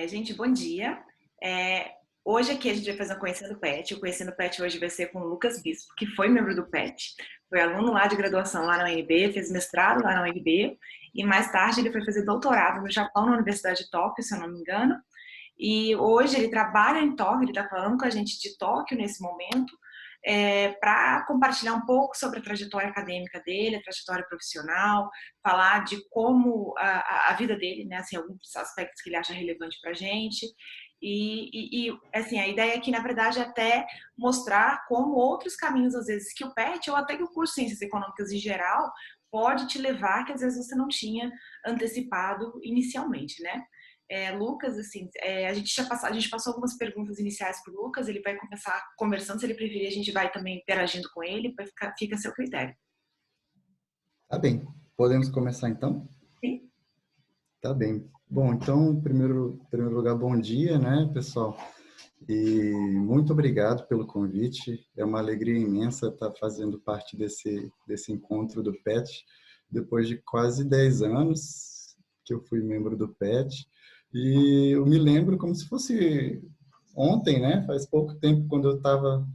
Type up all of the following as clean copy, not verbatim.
Gente, bom dia. É, Hoje aqui a gente vai fazer um Conhecendo o PET. O Conhecendo o PET hoje vai ser com o Lucas Bispo, que foi membro do PET, foi aluno lá de graduação lá na UNB, fez mestrado lá na UNB, e mais tarde ele foi fazer doutorado no Japão, na Universidade de Tóquio, se eu não me engano. E hoje ele trabalha em Tóquio, ele está falando com a gente de Tóquio nesse momento, para compartilhar um pouco sobre a trajetória acadêmica dele, a trajetória profissional, falar de como a vida dele, né, assim, alguns aspectos que ele acha relevante para a gente. Assim, a ideia aqui, na verdade, é até mostrar como outros caminhos, às vezes, que o PET, ou até que o curso de Ciências Econômicas em geral, pode te levar, que às vezes você não tinha antecipado inicialmente, né? Lucas, assim, a gente passou algumas perguntas iniciais para o Lucas, ele vai começar conversando, se ele preferir, a gente vai também interagindo com ele, fica a seu critério. Tá bem. Podemos começar então? Sim? Tá bem. Bom, então, em primeiro lugar, bom dia, né, pessoal? E muito obrigado pelo convite. É uma alegria imensa estar fazendo parte desse encontro do PET, depois de quase 10 anos que eu fui membro do PET. E eu me lembro como se fosse ontem, né? Faz pouco tempo, quando eu estava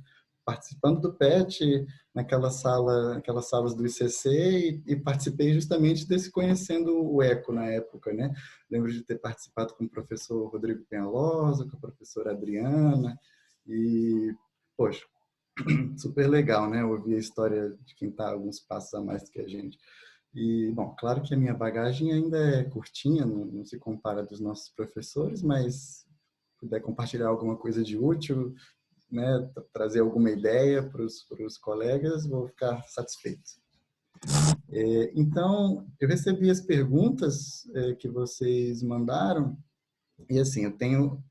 participando do PET, aquelas salas do ICC, e participei justamente desse Conhecendo o Eco na época, né? Lembro de ter participado com o professor Rodrigo Penalosa, com a professora Adriana, e, poxa, super legal, né? Ouvir a história de quem está alguns passos a mais do que a gente. E, bom, claro que a minha bagagem ainda é curtinha, não se compara dos nossos professores, mas se puder compartilhar alguma coisa de útil, né, trazer alguma ideia para os colegas, vou ficar satisfeito. Então, eu recebi as perguntas que vocês mandaram, e assim, eu tenho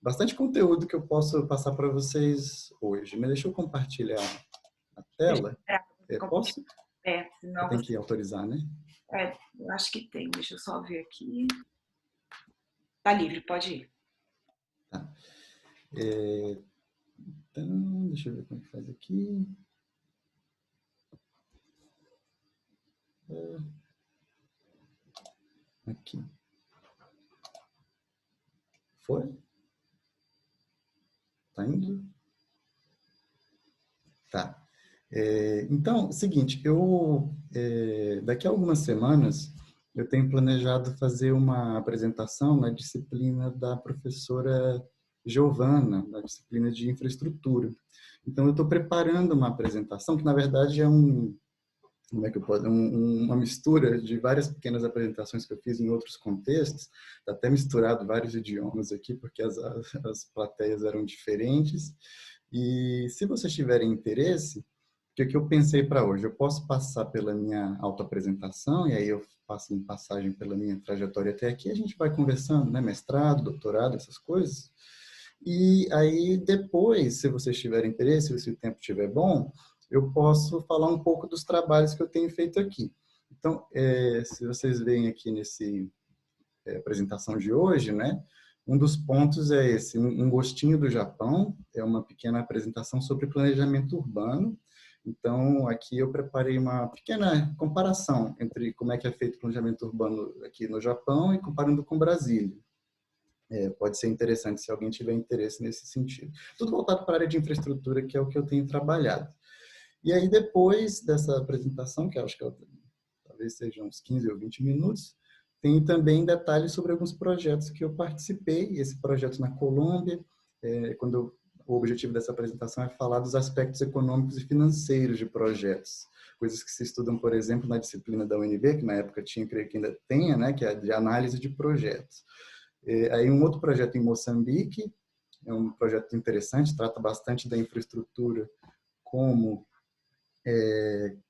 bastante conteúdo que eu posso passar para vocês hoje. Mas deixa eu compartilhar a Deixa tela. eu compartilhar. Posso? Eu Senão tenho você... que autorizar, né? Eu acho que tem, deixa eu só ver aqui. Tá livre, pode ir. Tá. Então, deixa eu ver como é que faz aqui. Aqui. Foi? Tá indo? Tá. Então, seguinte, daqui a algumas semanas eu tenho planejado fazer uma apresentação na disciplina da professora Giovana, na disciplina de infraestrutura. Então, eu estou preparando uma apresentação que, na verdade, como é que eu posso, uma mistura de várias pequenas apresentações que eu fiz em outros contextos, está até misturado vários idiomas aqui, porque as plateias eram diferentes. E se vocês tiverem interesse, o que eu pensei para hoje? Eu posso passar pela minha autoapresentação, e aí eu passo em passagem pela minha trajetória até aqui, a gente vai conversando, né? Mestrado, doutorado, essas coisas. E aí depois, se vocês tiverem interesse, se o tempo estiver bom, eu posso falar um pouco dos trabalhos que eu tenho feito aqui. Então, se vocês veem aqui nesse apresentação de hoje, né? Um dos pontos é esse, um gostinho do Japão, é uma pequena apresentação sobre planejamento urbano. Então, aqui eu preparei uma pequena comparação entre como é que é feito o planejamento urbano aqui no Japão e comparando com Brasília. Pode ser interessante se alguém tiver interesse nesse sentido. Tudo voltado para a área de infraestrutura, que é o que eu tenho trabalhado. E aí, depois dessa apresentação, que eu acho que talvez sejam uns 15 ou 20 minutos, tem também detalhes sobre alguns projetos que eu participei. Esse projeto na Colômbia, o objetivo dessa apresentação é falar dos aspectos econômicos e financeiros de projetos. Coisas que se estudam, por exemplo, na disciplina da UNB, que na época tinha, creio que ainda tenha, né, que é de análise de projetos. Aí um outro projeto em Moçambique, é um projeto interessante, trata bastante da infraestrutura como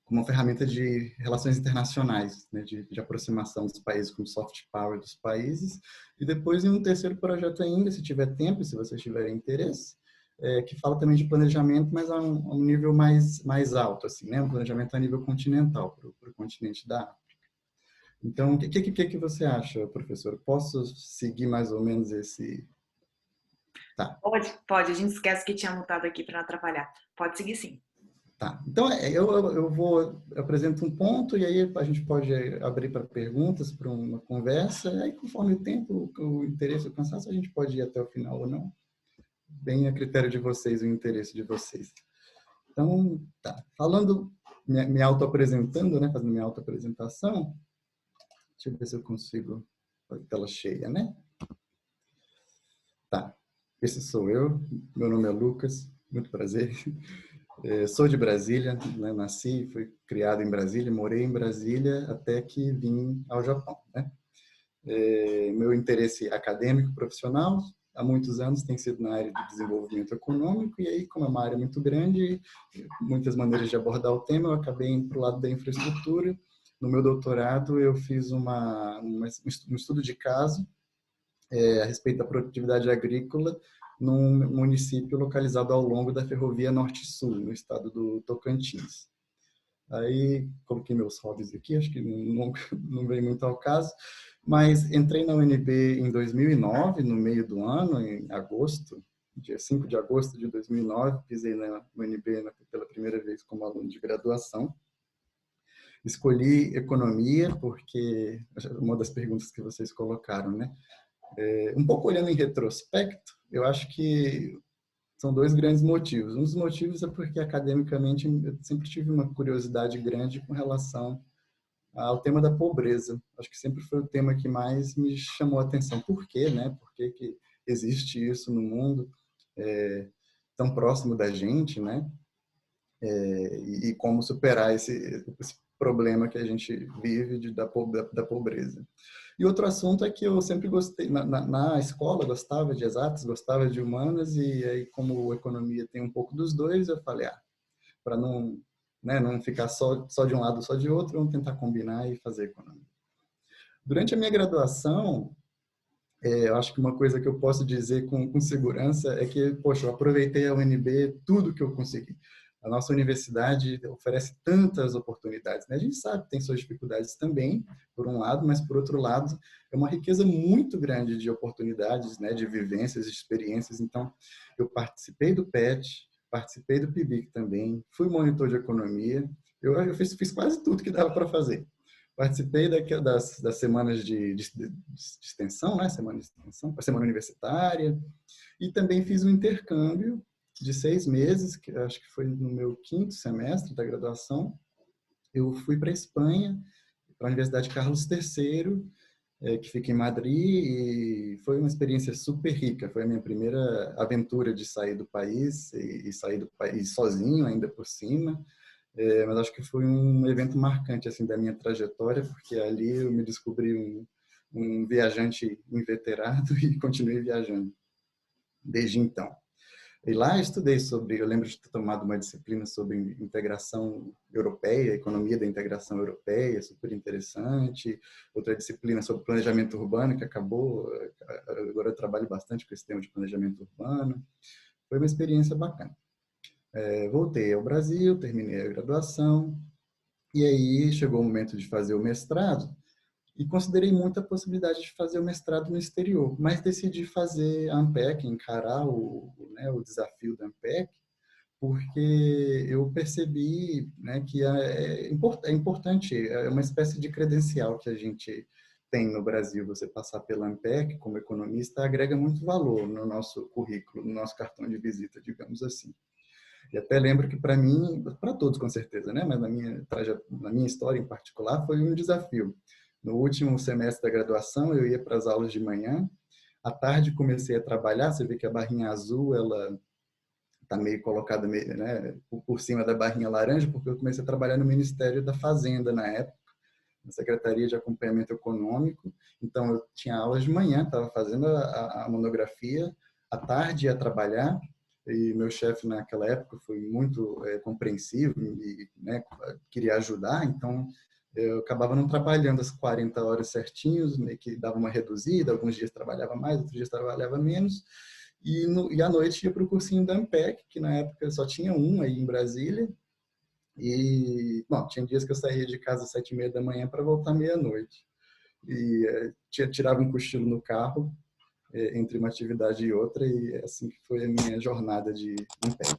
uma ferramenta de relações internacionais, né, de aproximação dos países, com soft power dos países. E depois, em um terceiro projeto ainda, se tiver tempo, se vocês tiverem interesse, que fala também de planejamento, mas a um nível mais alto, assim, né, um planejamento a nível continental, para o continente da África. Então, o que você acha, professor? Posso seguir mais ou menos esse... Tá. Pode, a gente esquece que tinha anotado aqui para não atrapalhar. Pode seguir sim. Tá, então eu apresento um ponto e aí a gente pode abrir para perguntas, para uma conversa, e aí conforme o tempo, o interesse, o cansaço, a gente pode ir até o final ou não. Bem a critério de vocês, o interesse de vocês. Então, tá, falando, me auto-apresentando, né, fazendo minha auto-apresentação, deixa eu ver se eu consigo, a tela cheia, né? Tá, esse sou eu, meu nome é Lucas, muito prazer. Sou de Brasília, né? Nasci, fui criado em Brasília, morei em Brasília até que vim ao Japão, né? Meu interesse acadêmico, profissional, há muitos anos tem sido na área de desenvolvimento econômico, e aí, como é uma área muito grande, muitas maneiras de abordar o tema, eu acabei indo para o lado da infraestrutura. No meu doutorado, eu fiz um estudo de caso a respeito da produtividade agrícola num município localizado ao longo da ferrovia Norte-Sul, no estado do Tocantins. Aí coloquei meus hobbies aqui, acho que não veio muito ao caso, mas entrei na UNB em 2009, no meio do ano, em agosto, dia 5 de agosto de 2009, pisei na UNB pela primeira vez como aluno de graduação. Escolhi economia porque, uma das perguntas que vocês colocaram, né? Um pouco olhando em retrospecto, eu acho que são dois grandes motivos. Um dos motivos é porque, academicamente, eu sempre tive uma curiosidade grande com relação ao tema da pobreza. Acho que sempre foi o tema que mais me chamou a atenção. Por quê, né? Por que que existe isso no mundo tão próximo da gente, né? E como superar esse problema que a gente vive da pobreza. E outro assunto é que eu sempre gostei, na escola, gostava de exatas, gostava de humanas, e aí, como economia tem um pouco dos dois, eu falei, para não, né, não ficar só de um lado, só de outro, vamos tentar combinar e fazer economia. Durante a minha graduação, eu acho que uma coisa que eu posso dizer com segurança é que, poxa, eu aproveitei a UNB tudo que eu consegui. A nossa universidade oferece tantas oportunidades, né? A gente sabe que tem suas dificuldades também, por um lado, mas por outro lado, é uma riqueza muito grande de oportunidades, né? De vivências, de experiências. Então, eu participei do PET, participei do PIBIC também, fui monitor de economia, eu fiz quase tudo que dava para fazer. Participei das semanas de extensão, né? Semana de extensão, a semana universitária, e também fiz um intercâmbio de 6 meses, que acho que foi no meu 5º semestre da graduação. Eu fui para a Espanha, para a Universidade Carlos III, que fica em Madrid, e foi uma experiência super rica. Foi a minha primeira aventura de sair do país, e sair do país sozinho ainda por cima. Mas acho que foi um evento marcante assim da minha trajetória, porque ali eu me descobri um viajante inveterado e continuei viajando desde então. E lá eu lembro de ter tomado uma disciplina sobre integração europeia, economia da integração europeia, super interessante. Outra disciplina sobre planejamento urbano, que acabou, agora eu trabalho bastante com esse tema de planejamento urbano. Foi uma experiência bacana. Voltei ao Brasil, terminei a graduação, e aí chegou o momento de fazer o mestrado, e considerei muito a possibilidade de fazer o mestrado no exterior, mas decidi fazer a Ampec, encarar o desafio da Ampec, porque eu percebi, né, que é importante, é uma espécie de credencial que a gente tem no Brasil. Você passar pela Ampec como economista agrega muito valor no nosso currículo, no nosso cartão de visita, digamos assim. E até lembro que para mim, para todos com certeza, né? Mas na minha história em particular, foi um desafio. No último semestre da graduação, eu ia para as aulas de manhã. À tarde comecei a trabalhar. Você vê que a barrinha azul, ela está meio colocada, né, por cima da barrinha laranja, porque eu comecei a trabalhar no Ministério da Fazenda na época, na Secretaria de Acompanhamento Econômico. Então, eu tinha aulas de manhã, estava fazendo a monografia, à tarde ia trabalhar, e meu chefe naquela época foi muito compreensivo e, né, queria ajudar, então eu acabava não trabalhando as 40 horas certinhos, meio que dava uma reduzida, alguns dias trabalhava mais, outros dias trabalhava menos, e à noite ia para o cursinho da Ampec, que na época só tinha um aí em Brasília, e, bom, tinha dias que eu saía de casa às 7h30 da manhã para voltar meia-noite. E tirava um cochilo no carro, entre uma atividade e outra, e assim que foi a minha jornada de Ampec.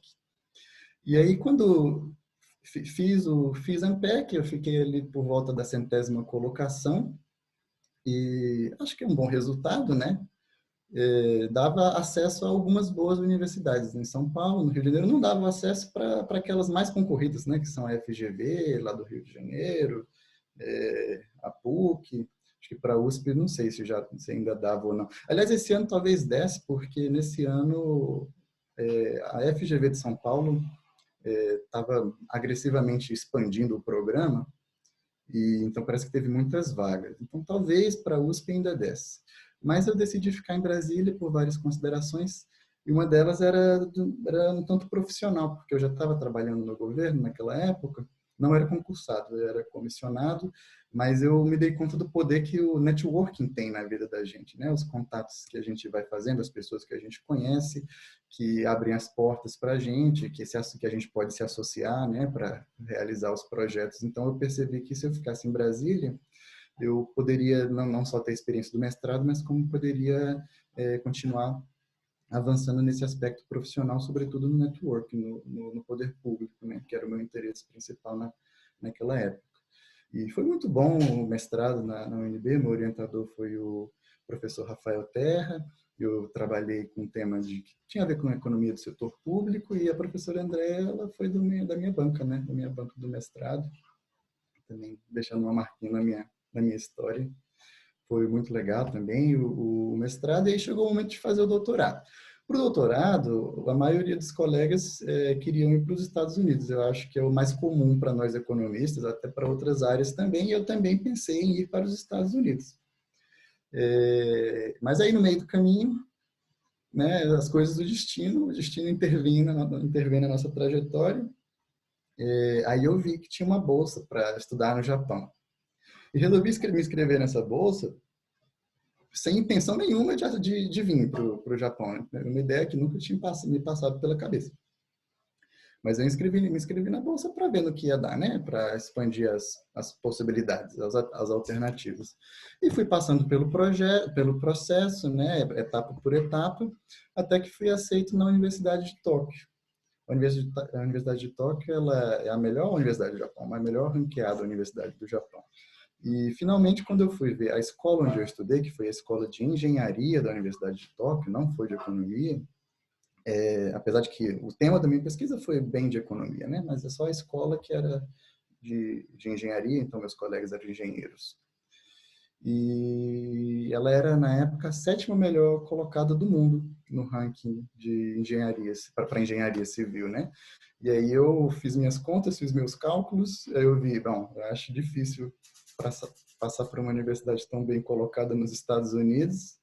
E aí, quando Fiz Ampec, eu fiquei ali por volta da 100ª colocação, e acho que é um bom resultado, né? Dava acesso a algumas boas universidades em São Paulo, no Rio de Janeiro, não dava acesso para aquelas mais concorridas, né? Que são a FGV, lá do Rio de Janeiro, a PUC, acho que para a USP, não sei se ainda dava ou não. Aliás, esse ano talvez desse, porque nesse ano a FGV de São Paulo estava agressivamente expandindo o programa, e então parece que teve muitas vagas. Então talvez para a USP ainda desse. Mas eu decidi ficar em Brasília por várias considerações, e uma delas era um tanto profissional, porque eu já estava trabalhando no governo naquela época, não era concursado, eu era comissionado, mas eu me dei conta do poder que o networking tem na vida da gente, né? Os contatos que a gente vai fazendo, as pessoas que a gente conhece, que abrem as portas para a gente, que a gente pode se associar, né, para realizar os projetos. Então eu percebi que se eu ficasse em Brasília, eu poderia não só ter a experiência do mestrado, mas como poderia continuar avançando nesse aspecto profissional, sobretudo no networking, no poder público, né, que era o meu interesse principal naquela época. E foi muito bom o mestrado na UNB, meu orientador foi o professor Rafael Terra, eu trabalhei com um tema que tinha a ver com a economia do setor público, e a professora André, ela foi da minha banca, né, da minha banca do mestrado, também deixando uma marquinha na minha história. Foi muito legal também o mestrado, e aí chegou o momento de fazer o doutorado. Para o doutorado, a maioria dos colegas queriam ir para os Estados Unidos. Eu acho que é o mais comum para nós economistas, até para outras áreas também, e eu também pensei em ir para os Estados Unidos. Mas aí, no meio do caminho, né, as coisas do destino, o destino intervém na nossa trajetória. Aí eu vi que tinha uma bolsa para estudar no Japão. E resolvi me inscrever nessa bolsa sem intenção nenhuma de vir para o Japão. Né? Uma ideia que nunca tinha me passado pela cabeça. Mas eu me inscrevi na bolsa para ver no que ia dar, né? Para expandir as possibilidades, as alternativas. E fui passando pelo processo, né? Etapa por etapa, até que fui aceito na Universidade de Tóquio. A Universidade de Tóquio, ela é a melhor universidade do Japão, a melhor ranqueada universidade do Japão. E, finalmente, quando eu fui ver a escola onde eu estudei, que foi a escola de engenharia da Universidade de Tóquio, não foi de economia, apesar de que o tema da minha pesquisa foi bem de economia, né? Mas é só a escola que era de engenharia, então meus colegas eram engenheiros. E ela era, na época, a 7ª melhor colocada do mundo no ranking de engenharia, para engenharia civil, né? E aí eu fiz minhas contas, fiz meus cálculos, aí eu vi, bom, eu acho difícil passar por uma universidade tão bem colocada nos Estados Unidos.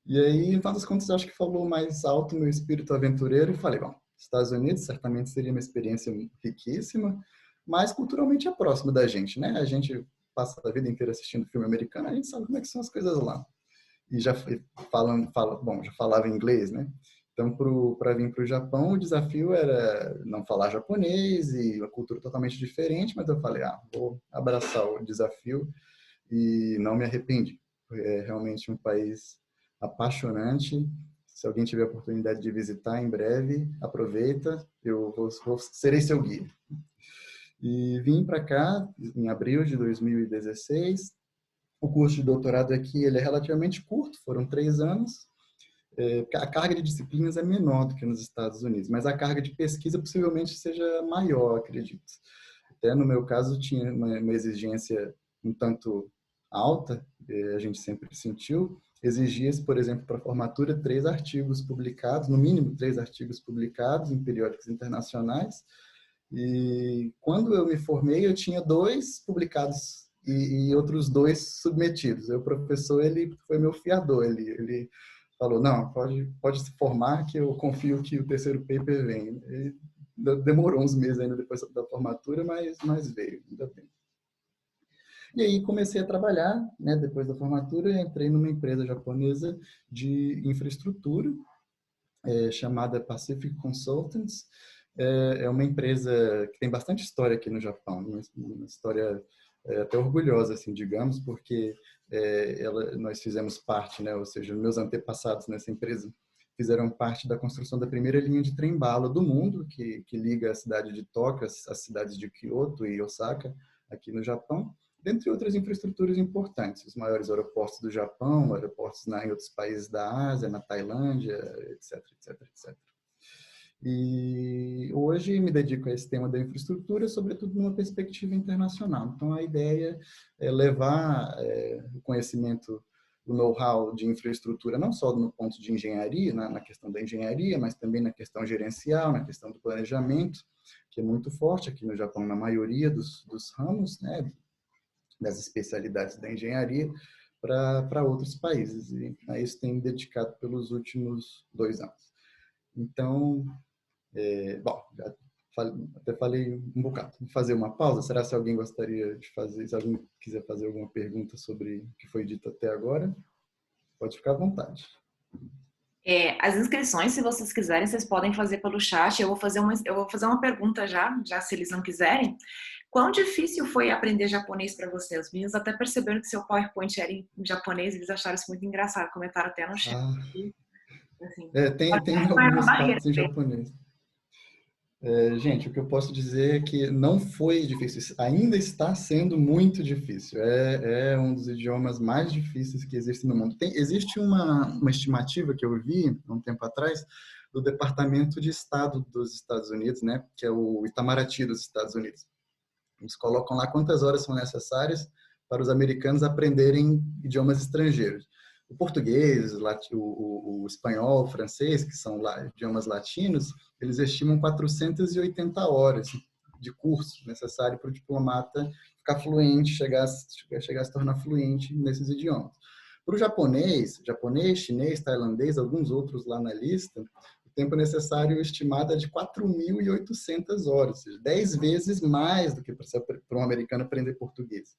E aí, no final das contas, eu acho que falou mais alto meu espírito aventureiro e falei, bom, Estados Unidos certamente seria uma experiência riquíssima, mas culturalmente é próximo da gente, né? A gente passa a vida inteira assistindo filme americano, a gente sabe como é que são as coisas lá. E já já falava inglês, né? Então, para vir para o Japão, o desafio era não falar japonês e uma cultura totalmente diferente, mas eu falei, vou abraçar o desafio e não me arrependi. É realmente um país apaixonante. Se alguém tiver a oportunidade de visitar em breve, aproveita, serei seu guia. E vim para cá em abril de 2016. O curso de doutorado aqui ele é relativamente curto, foram 3 anos. A carga de disciplinas é menor do que nos Estados Unidos, mas a carga de pesquisa possivelmente seja maior, acredito. Até no meu caso tinha uma exigência um tanto alta, a gente sempre sentiu, exigia-se, por exemplo, para a formatura 3 artigos publicados, no mínimo 3 artigos publicados em periódicos internacionais, e quando eu me formei eu tinha 2 publicados e outros 2 submetidos. O professor, ele foi meu fiador, ele falou, não, pode se formar que eu confio que o terceiro paper vem. E demorou uns meses ainda depois da formatura, mas veio, ainda bem. E aí comecei a trabalhar, né, depois da formatura, entrei numa empresa japonesa de infraestrutura, chamada Pacific Consultants. É uma empresa que tem bastante história aqui no Japão, uma história até orgulhosa, assim, digamos, porque nós fizemos parte, né, ou seja, meus antepassados nessa empresa fizeram parte da construção da primeira linha de trem-bala do mundo, que liga a cidade de Tóquio às cidades de Kyoto e Osaka, aqui no Japão, dentre outras infraestruturas importantes, os maiores aeroportos do Japão, aeroportos em outros países da Ásia, na Tailândia, etc, etc, etc. E hoje me dedico a esse tema da infraestrutura, sobretudo numa perspectiva internacional. Então, a ideia é levar o conhecimento, o know-how de infraestrutura, não só no ponto de engenharia, na questão da engenharia, mas também na questão gerencial, na questão do planejamento, que é muito forte aqui no Japão, na maioria dos ramos, né, das especialidades da engenharia, para outros países. E a isso tenho me dedicado pelos últimos 2 anos. Então, bom, até falei um bocado. Vou fazer uma pausa. Será se alguém gostaria de fazer, se alguém quiser fazer alguma pergunta sobre o que foi dito até agora, pode ficar à vontade. As inscrições, se vocês quiserem, vocês podem fazer pelo chat. Eu vou fazer uma pergunta já se eles não quiserem. Quão difícil foi aprender japonês para vocês? Os meninos até perceberam que seu PowerPoint era em japonês, eles acharam isso muito engraçado, comentaram até no chat. Assim, Tem algumas partes em japonês. Gente, o que eu posso dizer é que não foi difícil, ainda está sendo muito difícil. É um dos idiomas mais difíceis que existe no mundo. Existe uma estimativa que eu vi há um tempo atrás do Departamento de Estado dos Estados Unidos, né, que é o Itamaraty dos Estados Unidos. Eles colocam lá quantas horas são necessárias para os americanos aprenderem idiomas estrangeiros. O português, o espanhol, o francês, que são idiomas latinos, eles estimam 480 horas de curso necessário para o diplomata ficar fluente, chegar a se tornar fluente nesses idiomas. Para o japonês, chinês, tailandês, alguns outros lá na lista, o tempo necessário estimado é de 4.800 horas, ou seja, 10 vezes mais do que para um americano aprender português.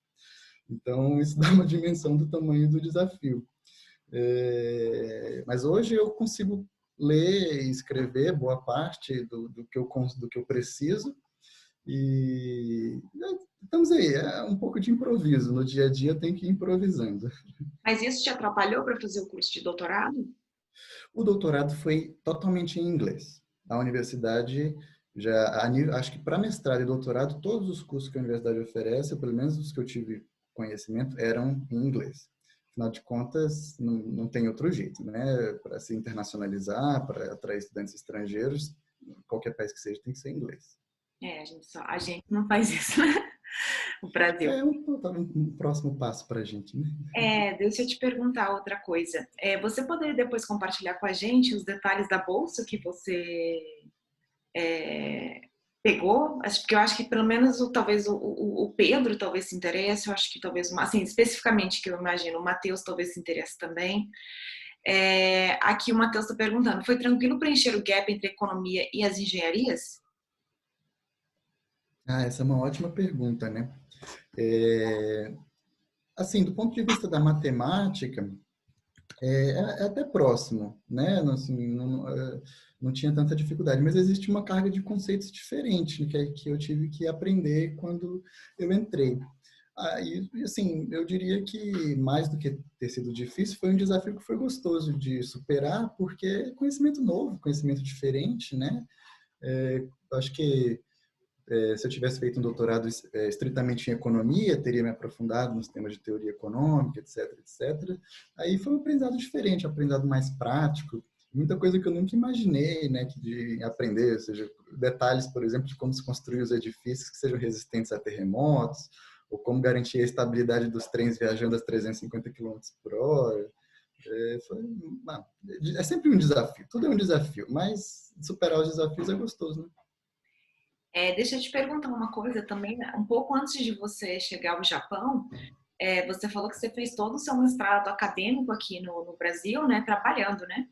Então, isso dá uma dimensão do tamanho do desafio. Mas hoje eu consigo ler e escrever boa parte do que eu preciso e estamos aí, é um pouco de improviso, no dia a dia eu tenho que ir improvisando. Mas isso te atrapalhou para fazer o curso de doutorado? O doutorado foi totalmente em inglês. A universidade, acho que para mestrado e doutorado, todos os cursos que a universidade oferece, pelo menos os que eu tive conhecimento, eram em inglês. Afinal de contas, não tem outro jeito, né? Para se internacionalizar, para atrair estudantes estrangeiros, qualquer país que seja, tem que ser inglês. A gente não faz isso, né? O Brasil. É um próximo passo para a gente, né? Deixa eu te perguntar outra coisa. Você poderia depois compartilhar com a gente os detalhes da bolsa que você pegou? Porque eu acho que pelo menos talvez o Pedro talvez se interesse, eu acho que talvez, assim, especificamente que eu imagino, o Matheus talvez se interesse também. Aqui o Matheus está perguntando, foi tranquilo preencher o gap entre a economia e as engenharias? Essa é uma ótima pergunta, né? Assim, do ponto de vista da matemática, é até próximo, né? Assim, não tinha tanta dificuldade, mas existe uma carga de conceitos diferente que eu tive que aprender quando eu entrei. E assim, eu diria que mais do que ter sido difícil, foi um desafio que foi gostoso de superar, porque é conhecimento novo, conhecimento diferente, né? Eu acho que se eu tivesse feito um doutorado estritamente em economia, teria me aprofundado nos temas de teoria econômica, etc, etc. Aí foi um aprendizado diferente, um aprendizado mais prático, muita coisa que eu nunca imaginei, né, de aprender, ou seja, detalhes, por exemplo, de como se construir os edifícios que sejam resistentes a terremotos, ou como garantir a estabilidade dos trens viajando a 350 km por hora. É sempre um desafio, tudo é um desafio, mas superar os desafios é gostoso, né? Deixa eu te perguntar uma coisa também, né? Um pouco antes de você chegar ao Japão, você falou que você fez todo o seu mestrado acadêmico aqui no Brasil, né? Trabalhando, né?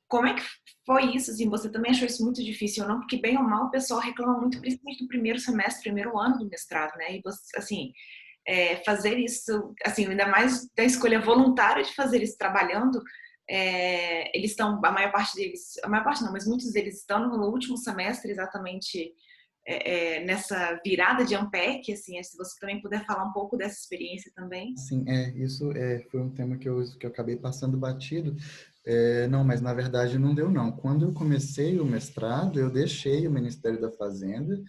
Como é que foi isso? Assim, você também achou isso muito difícil ou não? Porque bem ou mal o pessoal reclama muito, principalmente do primeiro semestre, primeiro ano do mestrado, né? E você, assim, fazer isso, assim, ainda mais da escolha voluntária de fazer isso trabalhando, eles estão, a maior parte não, mas muitos deles estão no último semestre exatamente nessa virada de Ampec, assim, se você também puder falar um pouco dessa experiência também. Sim, isso foi um tema que eu acabei passando batido. Não, mas na verdade não deu não. Quando eu comecei o mestrado, eu deixei o Ministério da Fazenda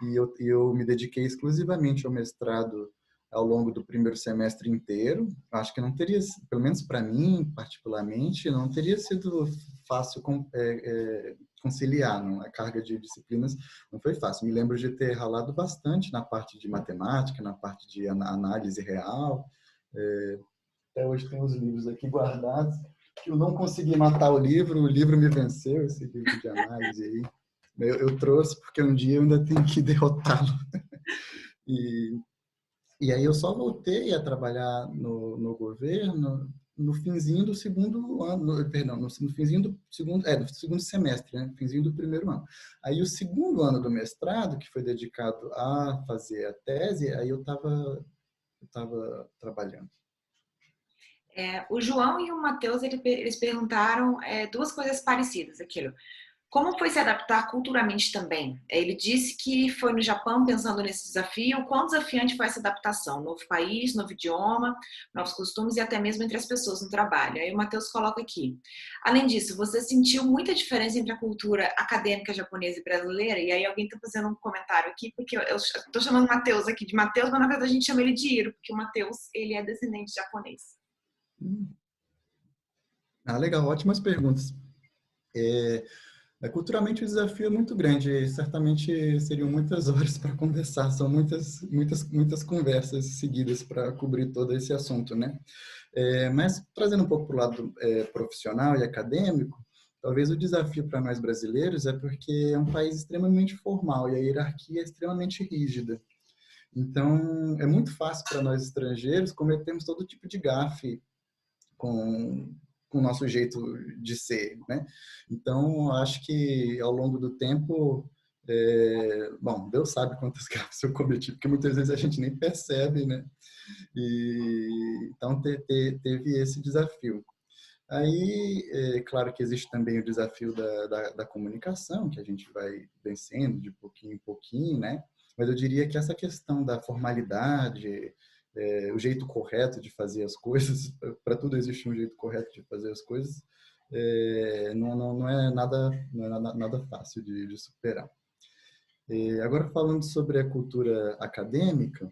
e eu me dediquei exclusivamente ao mestrado ao longo do primeiro semestre inteiro. Acho que não teria, pelo menos para mim, particularmente, não teria sido fácil conciliar, não? A carga de disciplinas não foi fácil. Me lembro de ter ralado bastante na parte de matemática, na parte de análise real. Até hoje tem os livros aqui guardados. Eu não consegui matar o livro me venceu, esse livro de análise aí. Eu trouxe porque um dia eu ainda tenho que derrotá-lo. E, e aí eu só voltei a trabalhar no governo no finzinho do segundo ano, perdão, no finzinho do segundo semestre, né? Finzinho do primeiro ano. Aí o segundo ano do mestrado, que foi dedicado a fazer a tese, aí eu estava trabalhando. O João e o Matheus, eles perguntaram duas coisas parecidas, aquilo. Como foi se adaptar culturalmente também? Ele disse que foi no Japão pensando nesse desafio. Quão desafiante foi essa adaptação? Novo país, novo idioma, novos costumes e até mesmo entre as pessoas no trabalho. Aí o Matheus coloca aqui. Além disso, você sentiu muita diferença entre a cultura acadêmica japonesa e brasileira? E aí alguém está fazendo um comentário aqui, porque eu estou chamando o Matheus aqui de Matheus, mas na verdade a gente chama ele de Iro, porque o Matheus, ele é descendente de japonês. Legal, ótimas perguntas. Culturalmente o desafio é muito grande e certamente seriam muitas horas para conversar, são muitas conversas seguidas para cobrir todo esse assunto, né? Mas trazendo um pouco para o lado profissional e acadêmico, talvez o desafio para nós brasileiros é porque é um país extremamente formal e a hierarquia é extremamente rígida. Então, é muito fácil para nós estrangeiros cometermos todo tipo de gafe com o nosso jeito de ser, né? Então, acho que ao longo do tempo, bom, Deus sabe quantas gafes eu cometi, porque muitas vezes a gente nem percebe, né? Então, teve esse desafio. Aí, claro que existe também o desafio da comunicação, que a gente vai vencendo de pouquinho em pouquinho, né? Mas eu diria que essa questão da formalidade, o jeito correto de fazer as coisas, para tudo existe um jeito correto de fazer as coisas, não é nada fácil de superar. Agora, falando sobre a cultura acadêmica,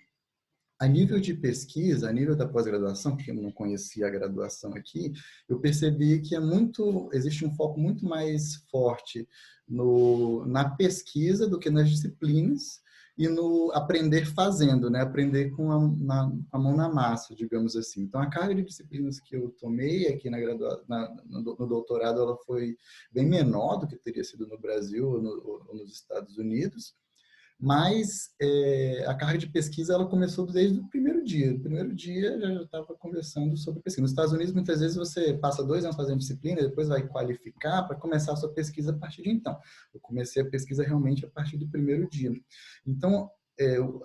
a nível de pesquisa, a nível da pós-graduação, porque eu não conhecia a graduação aqui, eu percebi que existe um foco muito mais forte na pesquisa do que nas disciplinas e no aprender fazendo, né? Aprender com a mão na massa, digamos assim. Então, a carga de disciplinas que eu tomei aqui no doutorado, ela foi bem menor do que teria sido no Brasil ou nos Estados Unidos. Mas a carga de pesquisa ela começou desde o primeiro dia. No primeiro dia já estava conversando sobre pesquisa. Nos Estados Unidos, muitas vezes você passa 2 anos fazendo disciplina, depois vai qualificar para começar a sua pesquisa a partir de então. Eu comecei a pesquisa realmente a partir do primeiro dia. Então,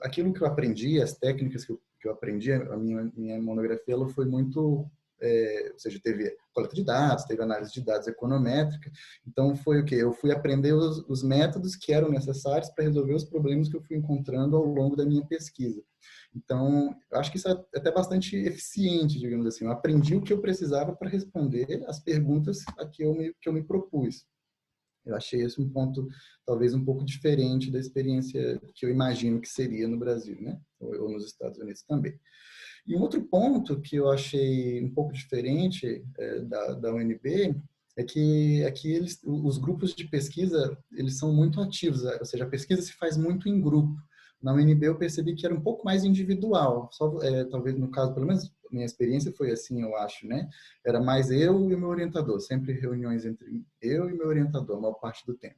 aquilo que eu aprendi, as técnicas que eu aprendi, a minha monografia ela foi muito... ou seja, teve coleta de dados, teve análise de dados econométrica. Então, foi o quê? Eu fui aprender os métodos que eram necessários para resolver os problemas que eu fui encontrando ao longo da minha pesquisa. Então, eu acho que isso é até bastante eficiente, digamos assim. Eu aprendi o que eu precisava para responder as perguntas a que eu me propus. Eu achei esse um ponto, talvez, um pouco diferente da experiência que eu imagino que seria no Brasil, né? Ou nos Estados Unidos também. E um outro ponto que eu achei um pouco diferente da UNB é que aqui os grupos de pesquisa eles são muito ativos, ou seja, a pesquisa se faz muito em grupo. Na UNB eu percebi que era um pouco mais individual, talvez no caso, pelo menos minha experiência foi assim, eu acho, né? Era mais eu e o meu orientador, sempre reuniões entre eu e meu orientador, a maior parte do tempo.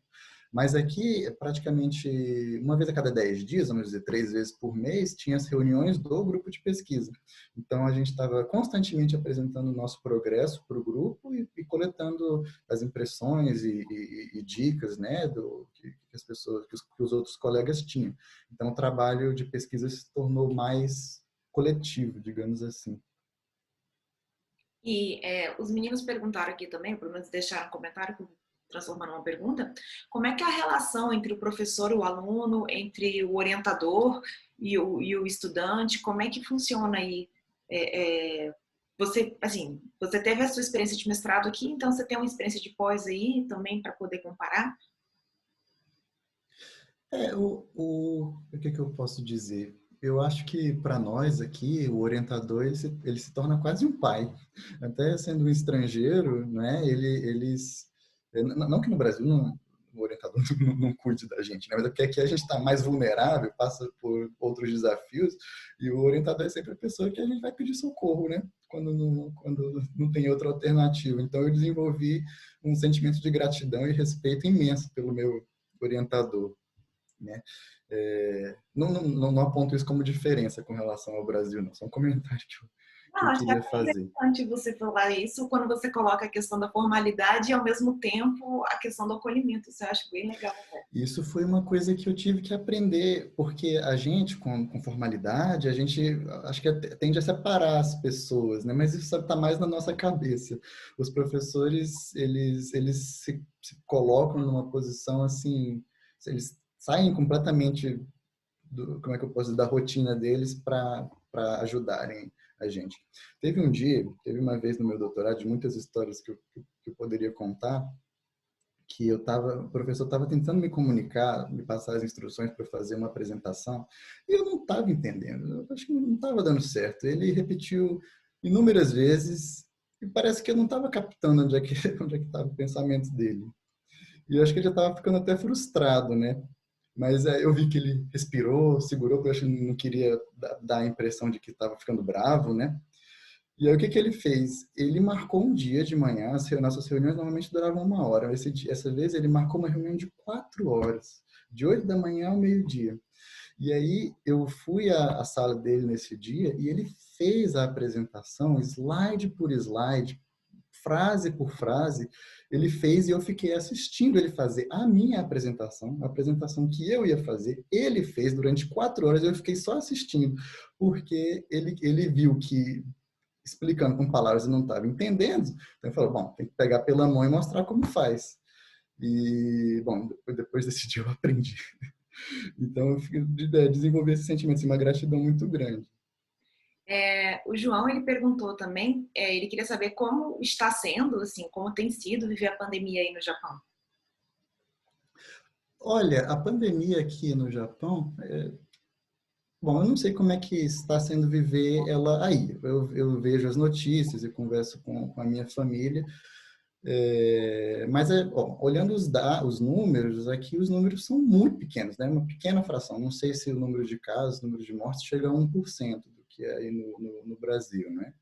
Mas aqui, praticamente uma vez a cada 10 dias, vamos dizer, 3 vezes por mês, tinha as reuniões do grupo de pesquisa. Então, a gente estava constantemente apresentando o nosso progresso para o grupo e coletando as impressões e dicas, né, que as pessoas, que os outros colegas tinham. Então, o trabalho de pesquisa se tornou mais coletivo, digamos assim. E os meninos perguntaram aqui também, pelo menos deixaram um comentário que eu vou transformar numa pergunta, como é que é a relação entre o professor e o aluno, entre o orientador e o estudante, como é que funciona aí você, assim, você teve a sua experiência de mestrado aqui, então você tem uma experiência de pós aí também para poder comparar? O que que eu posso dizer? Eu acho que para nós aqui, o orientador ele se torna quase um pai. Até sendo um estrangeiro, né? Não que no Brasil o orientador não cuide da gente, né? Mas é porque aqui a gente está mais vulnerável, passa por outros desafios, e o orientador é sempre a pessoa que a gente vai pedir socorro, né? Quando não tem outra alternativa. Então eu desenvolvi um sentimento de gratidão e respeito imenso pelo meu orientador, né? Não aponto isso como diferença com relação ao Brasil, não. Só um comentário que Não, eu acho que é queria até fazer. interessante você falar isso quando você coloca a questão da formalidade e, ao mesmo tempo, a questão do acolhimento. Isso eu acho bem legal. Isso foi uma coisa que eu tive que aprender, porque a gente, com formalidade, a gente acho que tende a separar as pessoas, né? Mas isso está mais na nossa cabeça. Os professores, eles se colocam numa posição assim, eles saem completamente como é que eu posso dizer, da rotina deles para ajudarem a gente. Teve uma vez no meu doutorado, de muitas histórias que eu poderia contar, que o professor estava tentando me comunicar, me passar as instruções para fazer uma apresentação, e eu não estava entendendo, eu acho que não estava dando certo. Ele repetiu inúmeras vezes e parece que eu não estava captando onde é que onde é que estava o pensamento dele. E eu acho que ele já estava ficando até frustrado, né? Mas eu vi que ele respirou, segurou, porque eu acho que não queria dar a impressão de que estava ficando bravo, né? E aí o que que ele fez? Ele marcou um dia de manhã, nossas reuniões normalmente duravam 1 hora. Essa vez ele marcou uma reunião de 4 horas, de 8 da manhã ao meio-dia. E aí eu fui à sala dele nesse dia e ele fez a apresentação, slide por slide, frase por frase, ele fez e eu fiquei assistindo ele fazer a apresentação que eu ia fazer, ele fez durante 4 horas, eu fiquei só assistindo, porque ele viu que explicando com palavras e não estava entendendo, então ele falou, bom, tem que pegar pela mão e mostrar como faz. E, bom, depois desse dia eu aprendi. Então eu desenvolvi esse sentimento, assim, uma gratidão muito grande. O João, ele perguntou também, ele queria saber como está sendo, assim, como tem sido viver a pandemia aí no Japão. Olha, a pandemia aqui no Japão, bom, eu não sei como é que está sendo viver ela aí. Eu vejo as notícias e converso com a minha família, mas, bom, olhando os números, aqui os números são muito pequenos, né? Uma pequena fração. Não sei se o número de casos, o número de mortes chega a 1% do que é aí no Brasil, né?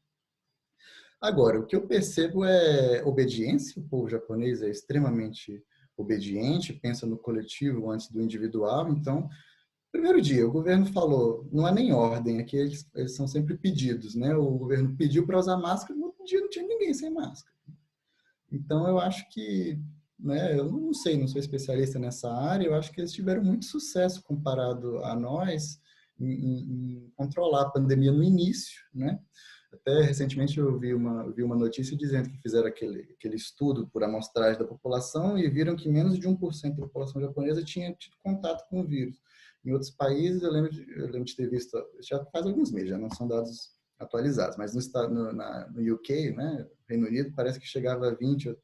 Agora, o que eu percebo é obediência. O povo japonês é extremamente obediente, pensa no coletivo antes do individual. Então, primeiro dia, o governo falou, não é nem ordem, aqui eles são sempre pedidos, né? O governo pediu para usar máscara, no outro dia não tinha ninguém sem máscara. Então, eu acho que, né, eu não sei, não sou especialista nessa área, eu acho que eles tiveram muito sucesso comparado a nós em controlar a pandemia no início, né? Até recentemente eu vi uma notícia dizendo que fizeram aquele estudo por amostragem da população e viram que menos de 1% da população japonesa tinha tido contato com o vírus. Em outros países, eu lembro de ter visto, já faz alguns meses, já não são dados atualizados, mas no UK, né, Reino Unido, parece que chegava a 20,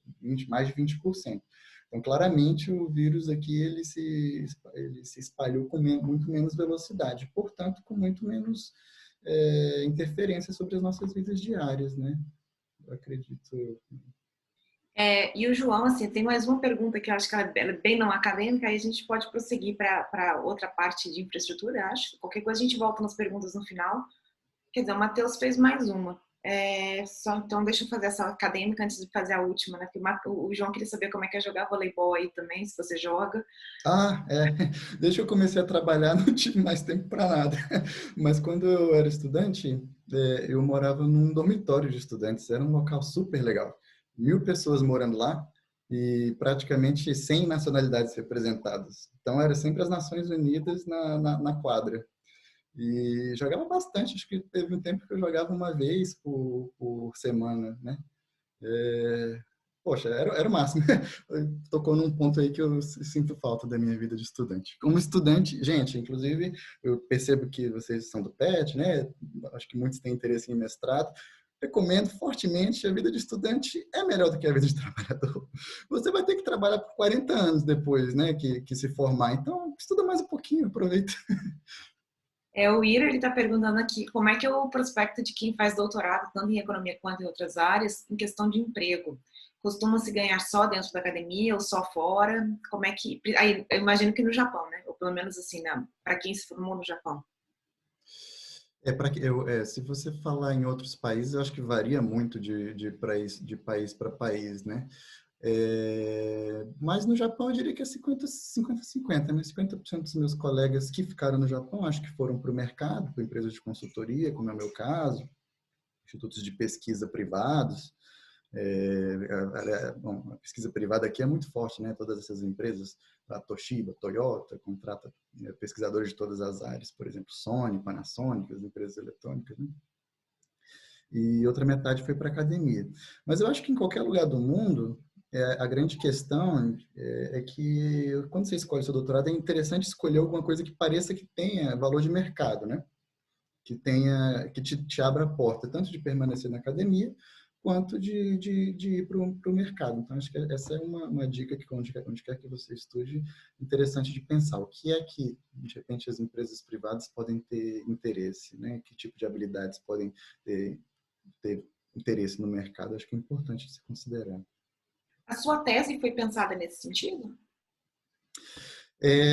mais de 20%. Então, claramente, o vírus aqui ele se espalhou com muito menos velocidade, portanto, com muito menos interferência sobre as nossas vidas diárias, né? Eu acredito. E o João, assim, tem mais uma pergunta que eu acho que ela é bem não acadêmica, aí a gente pode prosseguir para outra parte de infraestrutura, acho. Qualquer coisa a gente volta nas perguntas no final. Quer dizer, o Matheus fez mais uma. Então, deixa eu fazer essa acadêmica antes de fazer a última, né? Porque o João queria saber como é que é jogar voleibol aí também, se você joga. Desde que eu comecei a trabalhar, não tive mais tempo para nada. Mas quando eu era estudante, eu morava num dormitório de estudantes. Era um local super legal. 1.000 pessoas morando lá e praticamente 100 nacionalidades representadas. Então, era sempre as Nações Unidas na quadra. E jogava bastante. Acho que teve um tempo que eu jogava uma vez por semana, né? Poxa, era o máximo. Tocou num ponto aí que eu sinto falta da minha vida de estudante. Como estudante, gente, inclusive, eu percebo que vocês são do PET, né? Acho que muitos têm interesse em mestrado. recomendo fortemente, a vida de estudante é melhor do que a vida de trabalhador. Você vai ter que trabalhar por 40 anos depois, né, que se formar. Então, estuda mais um pouquinho, aproveita. O Ira, ele está perguntando aqui como é que é o prospecto de quem faz doutorado, tanto em economia quanto em outras áreas, em questão de emprego. Costuma-se ganhar só dentro da academia ou só fora? Como é que... Aí, eu imagino que no Japão, né? Ou pelo menos assim, para quem se formou no Japão. Se você falar em outros países, eu acho que varia muito de país para país, né? Mas no Japão eu diria que é 50-50, né? 50% dos meus colegas que ficaram no Japão, acho que foram para o mercado, para empresas de consultoria, como é o meu caso, institutos de pesquisa privados. Bom, a pesquisa privada aqui é muito forte, né? Todas essas empresas, a Toshiba, Toyota, contrata pesquisadores de todas as áreas, por exemplo, Sony, Panasonic, as empresas eletrônicas, né? E outra metade foi para academia. Mas eu acho que em qualquer lugar do mundo, a grande questão é que quando você escolhe seu doutorado, é interessante escolher alguma coisa que pareça que tenha valor de mercado, né? Que te abra a porta, tanto de permanecer na academia, quanto de ir para o mercado. Então, acho que essa é uma dica que, onde quer que você estude, interessante de pensar. O que é que, de repente, as empresas privadas podem ter interesse, né? Que tipo de habilidades podem ter interesse no mercado? Acho que é importante se considerar. A sua tese foi pensada nesse sentido?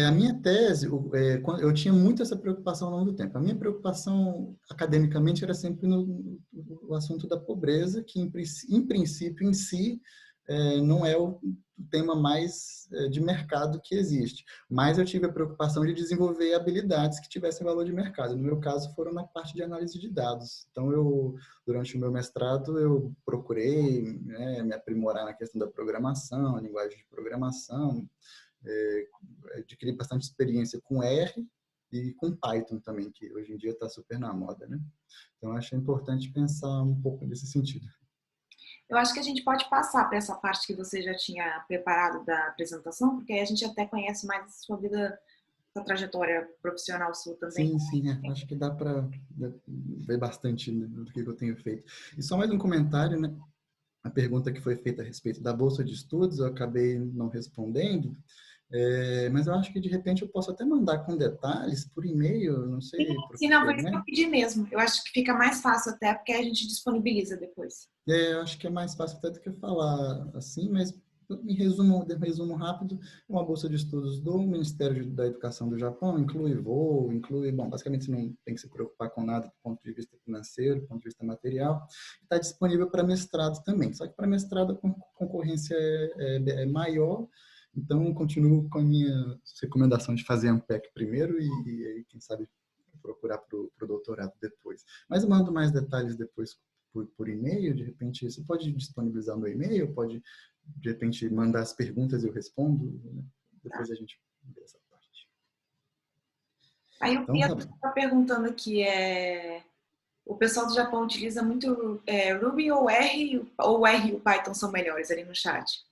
A minha tese, eu tinha muito essa preocupação ao longo do tempo. A minha preocupação academicamente era sempre no assunto da pobreza, que em princípio, em si, não é o tema mais de mercado que existe. Mas eu tive a preocupação de desenvolver habilidades que tivessem valor de mercado. No meu caso, foram na parte de análise de dados. Então, durante o meu mestrado, eu procurei, né, me aprimorar na questão da programação, a linguagem de programação, adquiri bastante experiência com R e com Python também, que hoje em dia está super na moda, né? Então, acho importante pensar um pouco nesse sentido. Eu acho que a gente pode passar para essa parte que você já tinha preparado da apresentação, porque aí a gente até conhece mais a sua vida, sua trajetória profissional sua também. Sim, acho que dá para ver bastante do que eu tenho feito. E só mais um comentário, né? A pergunta que foi feita a respeito da bolsa de estudos, eu acabei não respondendo, mas eu acho que de repente eu posso até mandar com detalhes por e-mail, não sei, Sim, não, foi isso que né? eu pedi mesmo. Eu acho que fica mais fácil até, porque a gente disponibiliza depois. Eu acho que é mais fácil até do que falar assim, mas em resumo rápido, uma bolsa de estudos do Ministério da Educação do Japão inclui voo, bom, basicamente você não tem que se preocupar com nada do ponto de vista financeiro, do ponto de vista material. Está disponível para mestrado também, só que para mestrado a concorrência é maior, então continuo com a minha recomendação de fazer AMPEC primeiro e aí, quem sabe, procurar para o doutorado depois. Mas eu mando mais detalhes depois por e-mail, de repente, você pode disponibilizar meu e-mail, pode, de repente, mandar as perguntas e eu respondo, né? Depois a gente vê essa parte. Aí o Então, tá Pedro bem. está perguntando aqui, o pessoal do Japão utiliza muito Ruby ou R, ou R e o Python são melhores ali no chat?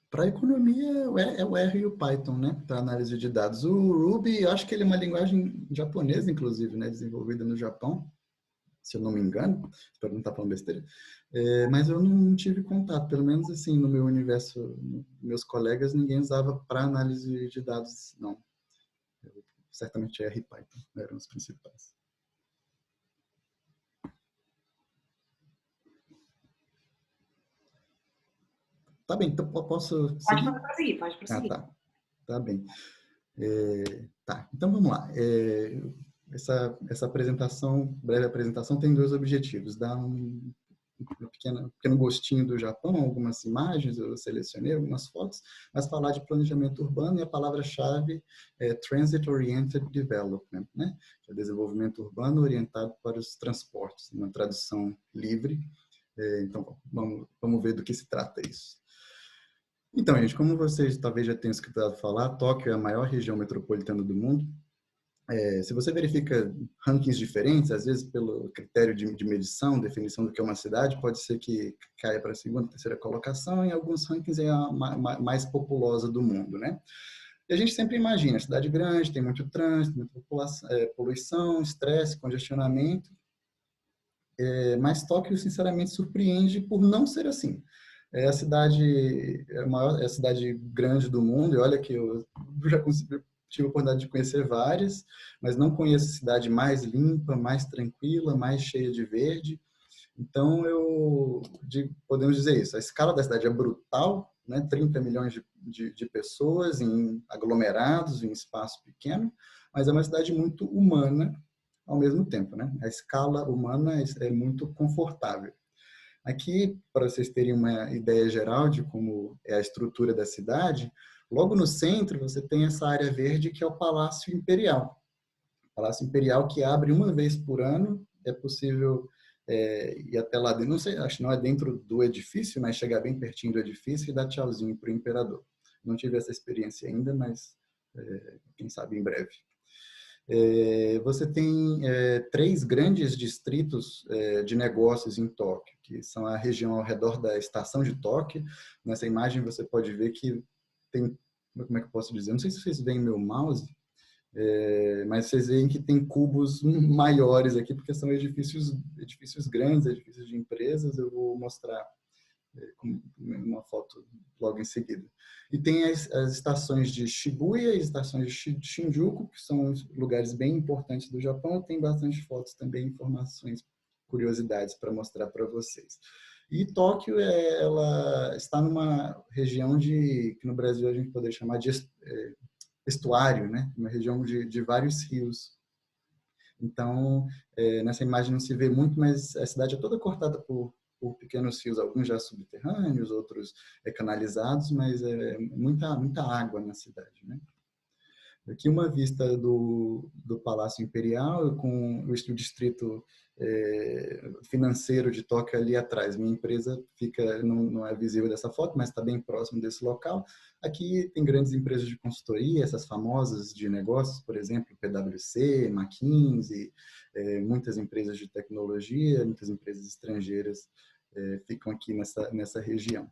Para economia, é o R e o Python, né? Para análise de dados. O Ruby, eu acho que ele é uma linguagem japonesa, inclusive, né? Desenvolvida no Japão, se eu não me engano, espero não estar falando besteira, mas eu não tive contato, pelo menos assim, no meu universo, meus colegas, ninguém usava para análise de dados, não. Certamente R e Python eram os principais. Tá bem, então posso Pode seguir? prosseguir, pode Ah, prosseguir. tá bem. Tá, então vamos lá. Essa apresentação, breve apresentação, tem dois objetivos. Dar um pequeno gostinho do Japão, algumas imagens, eu selecionei algumas fotos, mas falar de planejamento urbano e a palavra-chave é Transit Oriented Development, né? Que é desenvolvimento urbano orientado para os transportes, uma tradução livre. Então, vamos ver do que se trata isso. Então, gente, como vocês talvez já tenham escutado falar, Tóquio é a maior região metropolitana do mundo. Se você verifica rankings diferentes, às vezes pelo critério de medição, definição do que é uma cidade, pode ser que caia para a segunda, terceira colocação, em alguns rankings é a mais populosa do mundo, né? E a gente sempre imagina, cidade grande, tem muito trânsito, muita poluição, estresse, congestionamento. Mas Tóquio, sinceramente, surpreende por não ser assim. É a cidade, é a cidade grande do mundo, e olha que eu já tive a oportunidade de conhecer várias, mas não conheço a cidade mais limpa, mais tranquila, mais cheia de verde. Então, podemos dizer isso. A escala da cidade é brutal, né? 30 milhões de pessoas em aglomerados, em espaço pequeno, mas é uma cidade muito humana ao mesmo tempo, né? A escala humana é muito confortável. Aqui, para vocês terem uma ideia geral de como é a estrutura da cidade, logo no centro você tem essa área verde que é o Palácio Imperial. Palácio Imperial que abre uma vez por ano, é possível ir até lá dentro, não sei, acho que não é dentro do edifício, mas chegar bem pertinho do edifício e dar tchauzinho para o imperador. Não tive essa experiência ainda, mas quem sabe em breve. Você tem 3 grandes distritos de negócios em Tóquio, que são a região ao redor da estação de Tóquio. Nessa imagem você pode ver que tem, como é que eu posso dizer? Não sei se vocês veem meu mouse, mas vocês veem que tem cubos maiores aqui, porque são edifícios grandes, edifícios de empresas. Eu vou mostrar com uma foto logo em seguida. E tem as estações de Shibuya e as estações de Shinjuku, que são lugares bem importantes do Japão. Tem bastante fotos também, informações, curiosidades para mostrar para vocês. E Tóquio, ela está numa região que no Brasil a gente poderia chamar de estuário, né? Uma região de vários rios. Então, nessa imagem não se vê muito, mas a cidade é toda cortada por pequenos rios, alguns já subterrâneos, outros canalizados, mas é muita água na cidade, né? Aqui uma vista do Palácio Imperial com o distrito financeiro de Tóquio ali atrás. Minha empresa não é visível dessa foto, mas está bem próximo desse local. Aqui tem grandes empresas de consultoria, essas famosas de negócios, por exemplo, PwC, McKinsey, muitas empresas de tecnologia, muitas empresas estrangeiras ficam aqui nessa região.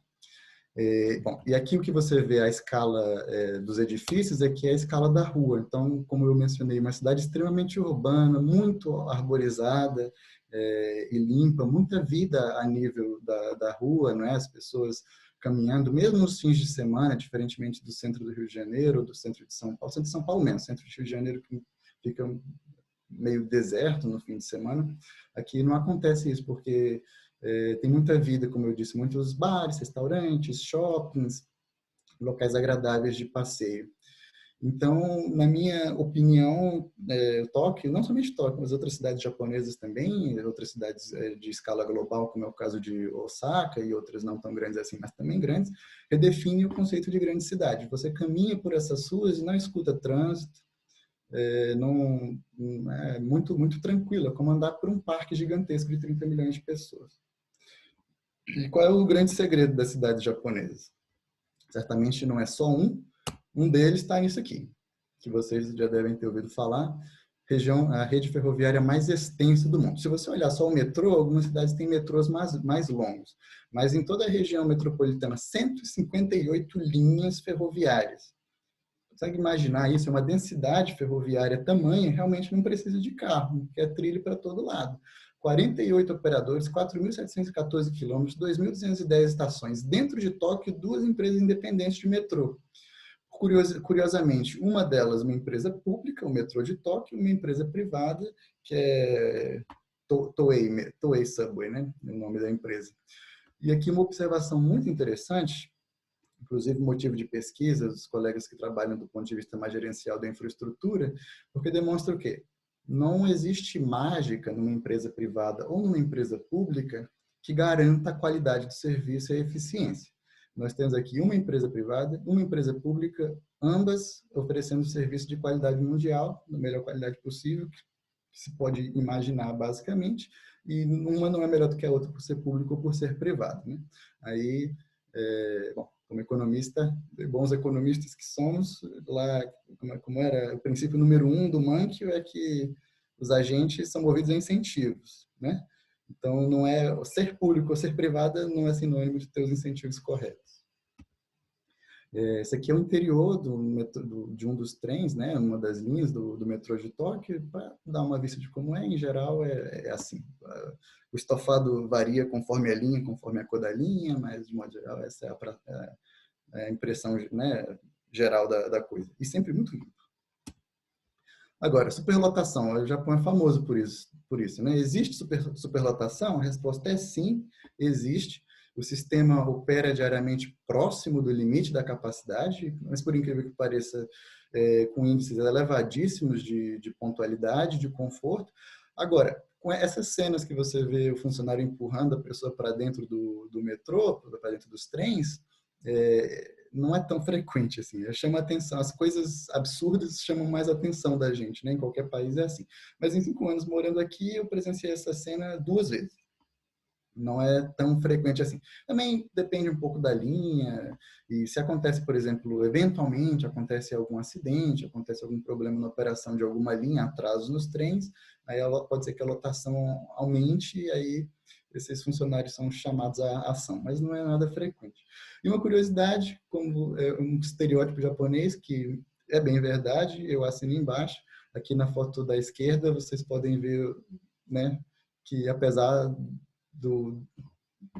Bom, e aqui o que você vê, a escala dos edifícios, é que é a escala da rua. Então, como eu mencionei, uma cidade extremamente urbana, muito arborizada e limpa, muita vida a nível da rua, não é? As pessoas caminhando, mesmo nos fins de semana, diferentemente do centro do Rio de Janeiro, do centro de São Paulo, centro de São Paulo mesmo, centro de Rio de Janeiro que fica meio deserto no fim de semana, aqui não acontece isso, porque tem muita vida, como eu disse, muitos bares, restaurantes, shoppings, locais agradáveis de passeio. Então, na minha opinião, Tóquio, não somente Tóquio, mas outras cidades japonesas também, outras cidades de escala global, como é o caso de Osaka e outras não tão grandes assim, mas também grandes, redefine o conceito de grande cidade. Você caminha por essas ruas e não escuta trânsito, não é muito tranquilo, é como andar por um parque gigantesco de 30 milhões de pessoas. E qual é o grande segredo das cidades japonesas? Certamente não é só um deles está nisso aqui, que vocês já devem ter ouvido falar, a rede ferroviária mais extensa do mundo. Se você olhar só o metrô, algumas cidades têm metrôs mais longos, mas em toda a região metropolitana, 158 linhas ferroviárias. Consegue imaginar isso? É uma densidade ferroviária tamanha, realmente não precisa de carro, que é trilho para todo lado. 48 operadores, 4.714 quilômetros, 2.210 estações. Dentro de Tóquio, 2 empresas independentes de metrô. Curiosamente, uma delas uma empresa pública, o metrô de Tóquio, uma empresa privada, que é Toei Subway, né? O nome da empresa. E aqui uma observação muito interessante, inclusive motivo de pesquisa dos colegas que trabalham do ponto de vista mais gerencial da infraestrutura, porque demonstra o quê? Não existe mágica numa empresa privada ou numa empresa pública que garanta a qualidade do serviço e a eficiência. Nós temos aqui uma empresa privada, uma empresa pública, ambas oferecendo serviço de qualidade mundial, da melhor qualidade possível, que se pode imaginar basicamente, e uma não é melhor do que a outra por ser público ou por ser privado, né? Aí, bom, como economista, bons economistas que somos, lá, como era o princípio número 1 do Mankio, é que os agentes são movidos a incentivos, né? Então, não é ser público ou ser privada não é sinônimo de ter os incentivos corretos. Esse aqui é o interior de um dos trens, né, uma das linhas do metrô de Tóquio, para dar uma vista de como é. Em geral, é assim. O estofado varia conforme a linha, conforme a cor da linha, mas, de modo geral, essa é a impressão, né, geral da coisa. E sempre muito limpo. Agora, superlotação. O Japão é famoso por isso, né? Existe superlotação? A resposta é sim, existe. O sistema opera diariamente próximo do limite da capacidade, mas, por incrível que pareça, com índices elevadíssimos de pontualidade, de conforto. Agora, com essas cenas que você vê o funcionário empurrando a pessoa para dentro do metrô, para dentro dos trens, não é tão frequente assim. Chama atenção. As coisas absurdas chamam mais atenção da gente, né? Em qualquer país é assim. Mas em 5 anos morando aqui, eu presenciei essa cena 2 vezes. Não é tão frequente assim. Também depende um pouco da linha, e se acontece, por exemplo, eventualmente acontece algum acidente, acontece algum problema na operação de alguma linha, atraso nos trens, aí pode ser que a lotação aumente e aí esses funcionários são chamados à ação, mas não é nada frequente. E uma curiosidade, como é um estereótipo japonês, que é bem verdade, eu assino embaixo, aqui na foto da esquerda vocês podem ver, né, que apesar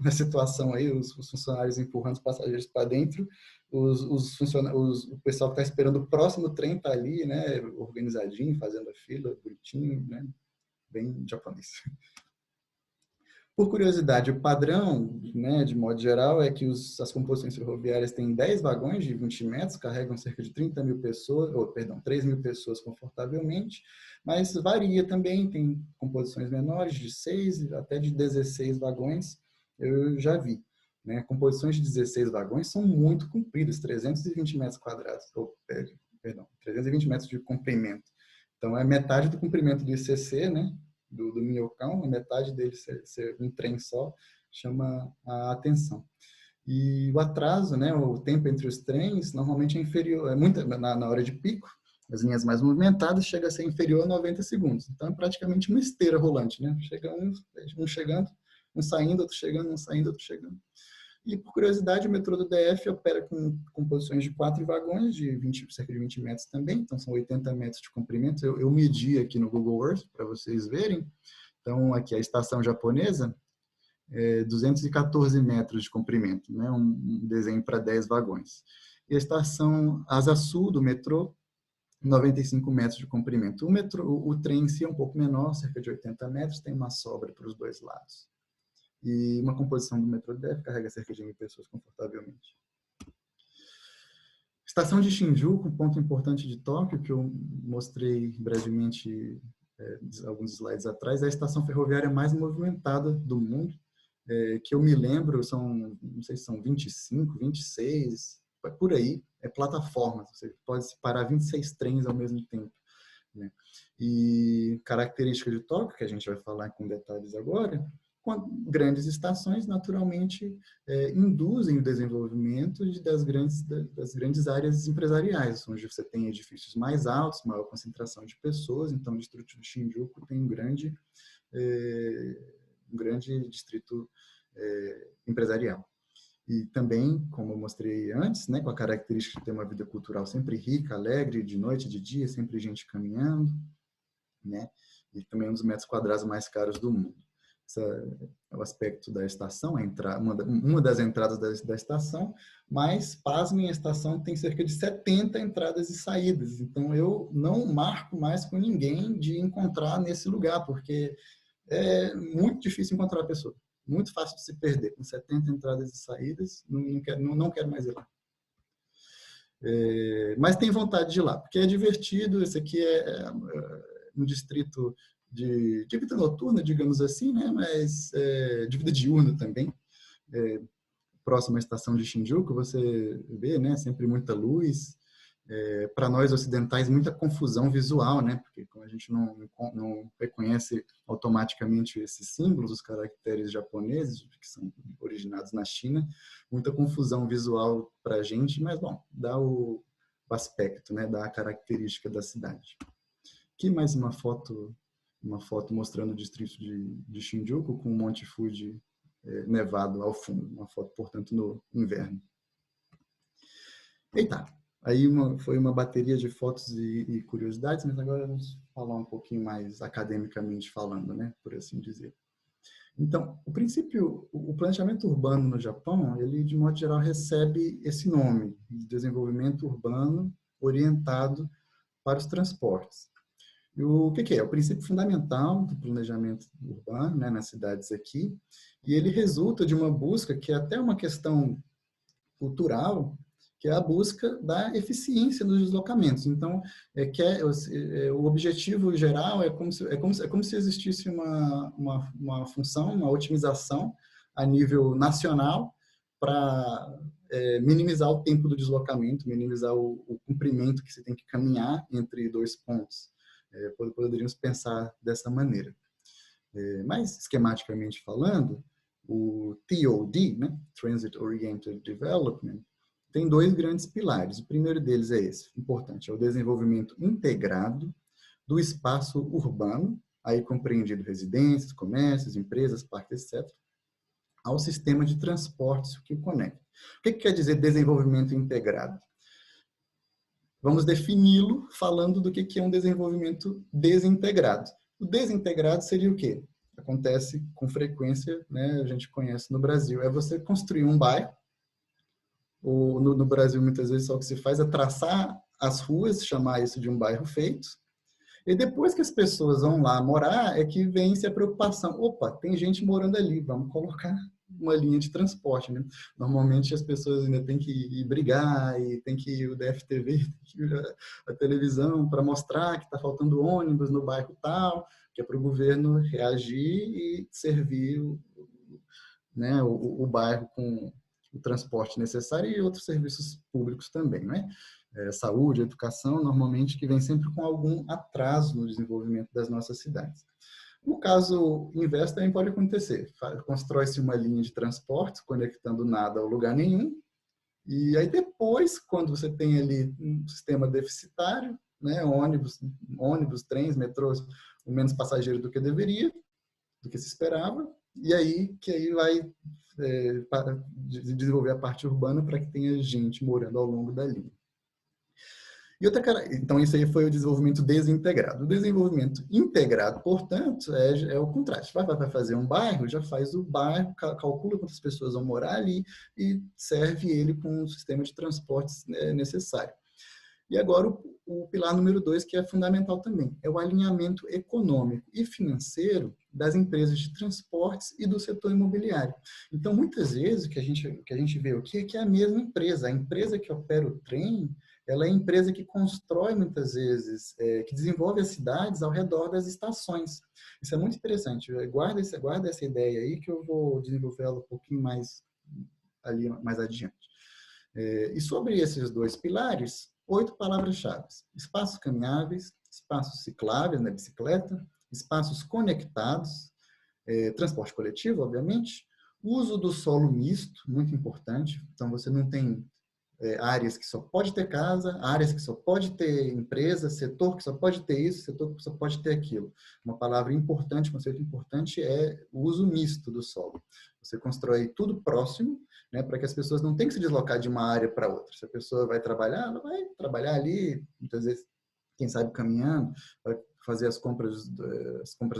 da situação aí, os funcionários empurrando os passageiros para dentro, o pessoal que está esperando o próximo trem está ali, né, organizadinho, fazendo a fila, bonitinho, né, bem japonês. Por curiosidade, o padrão, né, de modo geral, é que as composições ferroviárias têm 10 vagões de 20 metros, carregam cerca de 30 mil pessoas, 3 mil pessoas confortavelmente, mas varia também, tem composições menores, de 6 até de 16 vagões, eu já vi. Né? Composições de 16 vagões são muito compridas, 320 metros quadrados, 320 metros de comprimento. Então, é metade do comprimento do ICC, né? do minhocão, a metade dele ser um trem só, chama a atenção. E o atraso, né, o tempo entre os trens, normalmente é inferior, na hora de pico, as linhas mais movimentadas, chega a ser inferior a 90 segundos. Então, é praticamente uma esteira rolante, né? Chega um chegando, um saindo, outro chegando, um saindo, outro chegando. E, por curiosidade, o metrô do DF opera com composições de 4 vagões, cerca de 20 metros também, então são 80 metros de comprimento. Eu medi aqui no Google Earth, para vocês verem. Então, aqui a estação japonesa, 214 metros de comprimento, né? Um desenho para 10 vagões. E a estação Asa Sul do metrô, 95 metros de comprimento. O trem em si é um pouco menor, cerca de 80 metros, tem uma sobra para os dois lados. E uma composição do metrô DF carrega cerca de 1.000 pessoas confortavelmente. Estação de Shinjuku, ponto importante de Tóquio, que eu mostrei brevemente alguns slides atrás, é a estação ferroviária mais movimentada do mundo, que eu me lembro, não sei se são 25, 26, por aí, plataformas, você pode separar 26 trens ao mesmo tempo. Né? E característica de Tóquio, que a gente vai falar com detalhes agora, grandes estações, naturalmente, induzem o desenvolvimento das grandes áreas empresariais, onde você tem edifícios mais altos, maior concentração de pessoas. Então, o distrito de Shinjuku tem um grande distrito empresarial. E também, como eu mostrei antes, né, com a característica de ter uma vida cultural sempre rica, alegre, de noite, de dia, sempre gente caminhando, né? E também um dos metros quadrados mais caros do mundo. Esse é o aspecto da estação, uma das entradas da estação, mas, pasmem, a estação tem cerca de 70 entradas e saídas. Então, eu não marco mais com ninguém de encontrar nesse lugar, porque é muito difícil encontrar a pessoa. Muito fácil de se perder. Com 70 entradas e saídas, não quero mais ir lá. Mas tem vontade de ir lá, porque é divertido. Esse aqui é um distrito de vida noturna, digamos assim, né? Mas de vida diurna também. Próximo à estação de Shinjuku, você vê, né? Sempre muita luz. Para nós ocidentais, muita confusão visual, né? Porque como a gente não reconhece automaticamente esses símbolos, os caracteres japoneses, que são originados na China, muita confusão visual para a gente, mas, bom, dá o aspecto, né? Dá a característica da cidade. Aqui mais uma foto mostrando o distrito de Shinjuku com o Monte Fuji nevado ao fundo, uma foto, portanto, no inverno. Eita, aí foi uma bateria de fotos e curiosidades, mas agora vamos falar um pouquinho mais academicamente falando, né, por assim dizer. Então, o planejamento urbano no Japão, ele de modo geral recebe esse nome, de desenvolvimento urbano orientado para os transportes. E o que é? É o princípio fundamental do planejamento urbano, né, nas cidades aqui, e ele resulta de uma busca que é até uma questão cultural, que é a busca da eficiência dos deslocamentos. Então, o objetivo geral é como se existisse uma função, uma otimização a nível nacional para minimizar o tempo do deslocamento, minimizar o comprimento que se tem que caminhar entre dois pontos. Poderíamos pensar dessa maneira. Mais esquematicamente falando, o TOD, né, Transit Oriented Development, tem dois grandes pilares. O primeiro deles é esse, importante, é o desenvolvimento integrado do espaço urbano, aí compreendido residências, comércios, empresas, parques, etc., ao sistema de transportes que o conecta. O que quer dizer desenvolvimento integrado? Vamos defini-lo falando do que é um desenvolvimento desintegrado. O desintegrado seria o quê? Acontece com frequência, né, a gente conhece no Brasil, é você construir um bairro, ou no Brasil muitas vezes só o que se faz é traçar as ruas, chamar isso de um bairro feito, e depois que as pessoas vão lá morar, é que vem-se a preocupação. Opa, tem gente morando ali, vamos colocar uma linha de transporte, né? Normalmente as pessoas ainda têm que ir brigar, e tem que ir o DFTV, tem que ir a televisão para mostrar que está faltando ônibus no bairro tal, que é para o governo reagir e servir né, o bairro com o transporte necessário e outros serviços públicos também, né? Saúde, educação, normalmente que vem sempre com algum atraso no desenvolvimento das nossas cidades. No caso inverso também pode acontecer. Constrói-se uma linha de transporte conectando nada ao lugar nenhum, e aí depois, quando você tem ali um sistema deficitário, né, ônibus, trens, metrôs, com menos passageiro do que deveria, do que se esperava, e aí que aí vai desenvolver a parte urbana para que tenha gente morando ao longo da linha. Então, isso aí foi o desenvolvimento desintegrado. O desenvolvimento integrado, portanto, é o contrário. Vai fazer um bairro, já faz o bairro, calcula quantas pessoas vão morar ali e serve ele com um sistema de transportes necessário. E agora o pilar número 2, que é fundamental também, é o alinhamento econômico e financeiro das empresas de transportes e do setor imobiliário. Então, muitas vezes, o que a gente vê aqui é que é a mesma empresa. A empresa que opera o trem, ela é a empresa que constrói, muitas vezes, que desenvolve as cidades ao redor das estações. Isso é muito interessante. Guarda essa ideia aí que eu vou desenvolver ela um pouquinho mais ali mais adiante. E sobre esses dois pilares, 8 palavras-chave: espaços caminháveis, espaços cicláveis na bicicleta, espaços conectados, transporte coletivo, obviamente, uso do solo misto, muito importante. Então, você não tem áreas que só pode ter casa, áreas que só pode ter empresa, setor que só pode ter isso, setor que só pode ter aquilo. Uma palavra importante, um conceito importante é o uso misto do solo. Você constrói tudo próximo, né, para que as pessoas não tenham que se deslocar de uma área para outra. Se a pessoa vai trabalhar, ela vai trabalhar ali, muitas vezes, quem sabe caminhando, vai fazer as compras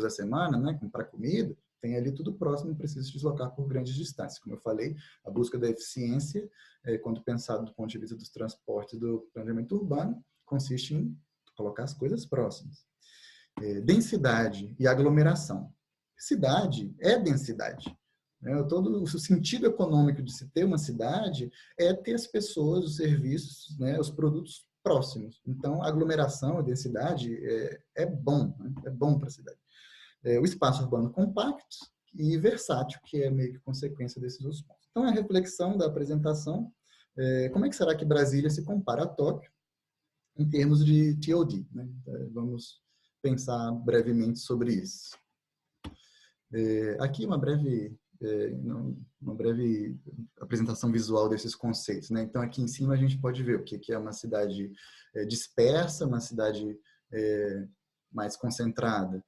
da semana, né, comprar comida, tem ali tudo próximo, não precisa se deslocar por grandes distâncias. Como eu falei, a busca da eficiência, quando pensado do ponto de vista dos transportes do planejamento urbano, consiste em colocar as coisas próximas. Densidade e aglomeração. Cidade é densidade. Todo o sentido econômico de se ter uma cidade é ter as pessoas, os serviços, né, os produtos próximos. Então, a aglomeração, a densidade é bom, né? É bom para a cidade. O espaço urbano compacto e versátil, que é meio que consequência desses outros pontos. Então, a reflexão da apresentação, como é que será que Brasília se compara a Tóquio em termos de TOD? Né? Vamos pensar brevemente sobre isso. Aqui uma breve apresentação visual desses conceitos, né? Então, aqui em cima a gente pode ver o que é uma cidade dispersa, uma cidade mais concentrada.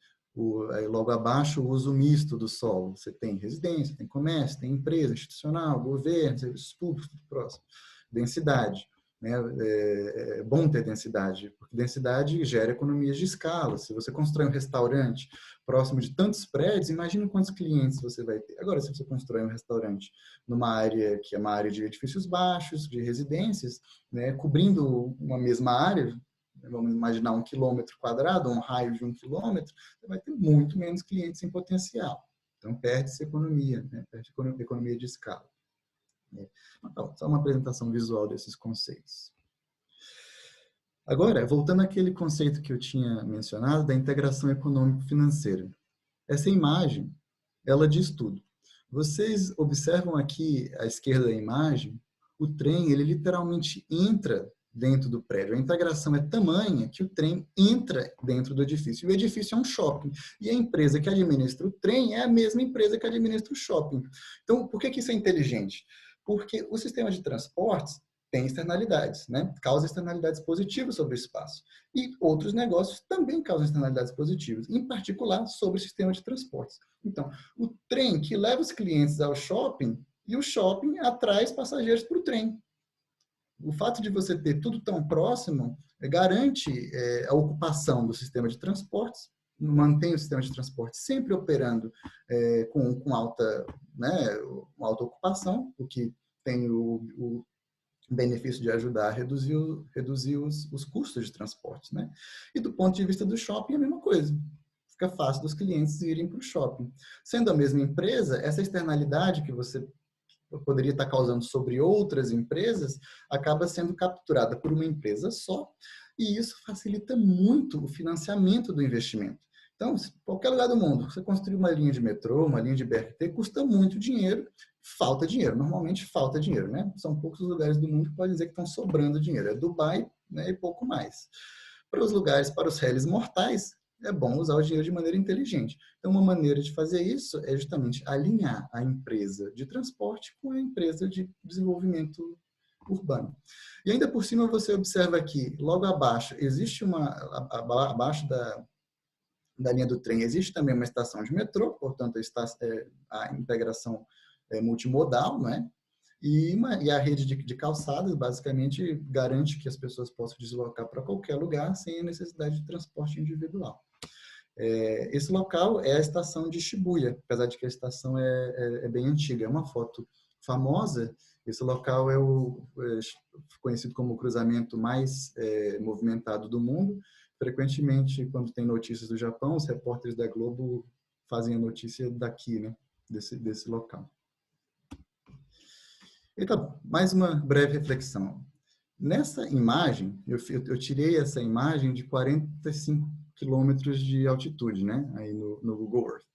Logo abaixo, o uso misto do solo. Você tem residência, tem comércio, tem empresa institucional, governo, serviços públicos, tudo próximo. Densidade. né? É bom ter densidade, porque densidade gera economias de escala. Se você constrói um restaurante próximo de tantos prédios, imagina quantos clientes você vai ter. Agora, se você constrói um restaurante numa área que é uma área de edifícios baixos, de residências, né, cobrindo uma mesma área, vamos imaginar 1 km², um raio de 1 km, você vai ter muito menos clientes em potencial. Então, perde-se economia, né? Perde economia de escala. Então, só uma apresentação visual desses conceitos. Agora, voltando àquele conceito que eu tinha mencionado da integração econômico-financeira. Essa imagem, ela diz tudo. Vocês observam aqui à esquerda da imagem, o trem, ele literalmente entra dentro do prédio. A integração é tamanha que o trem entra dentro do edifício. E o edifício é um shopping. E a empresa que administra o trem é a mesma empresa que administra o shopping. Então, por que isso é inteligente? Porque o sistema de transportes tem externalidades, né? Causa externalidades positivas sobre o espaço. E outros negócios também causam externalidades positivas, em particular sobre o sistema de transportes. Então, o trem que leva os clientes ao shopping e o shopping atrai os passageiros para o trem. O fato de você ter tudo tão próximo garante a ocupação do sistema de transportes, mantém o sistema de transporte sempre operando com alta, né, alta ocupação, o que tem o benefício de ajudar a reduzir os custos de transporte, né? E do ponto de vista do shopping, é a mesma coisa. Fica fácil dos clientes irem para o shopping. Sendo a mesma empresa, essa externalidade que você poderia estar causando sobre outras empresas acaba sendo capturada por uma empresa só, e isso facilita muito o financiamento do investimento. Então, qualquer lugar do mundo, você construir uma linha de metrô, uma linha de BRT, custa muito dinheiro, falta dinheiro. Normalmente falta dinheiro, né? São poucos os lugares do mundo que podem dizer que estão sobrando dinheiro. É Dubai, né, e pouco mais. Para os lugares, para os réis mortais, é bom usar o dinheiro de maneira inteligente. Então, uma maneira de fazer isso é justamente alinhar a empresa de transporte com a empresa de desenvolvimento urbano. E ainda por cima você observa aqui, logo abaixo, existe abaixo da linha do trem, existe também uma estação de metrô, portanto, a integração multimodal, né? E a rede de calçadas, basicamente, garante que as pessoas possam deslocar para qualquer lugar sem a necessidade de transporte individual. Esse local é a estação de Shibuya, apesar de que a estação é bem antiga. É uma foto famosa. Esse local é conhecido como o cruzamento mais movimentado do mundo. Frequentemente, quando tem notícias do Japão, os repórteres da Globo fazem a notícia daqui, né? Desse local. Então, mais uma breve reflexão. Nessa imagem, eu tirei essa imagem de 45 quilômetros de altitude, né? Aí no Google Earth.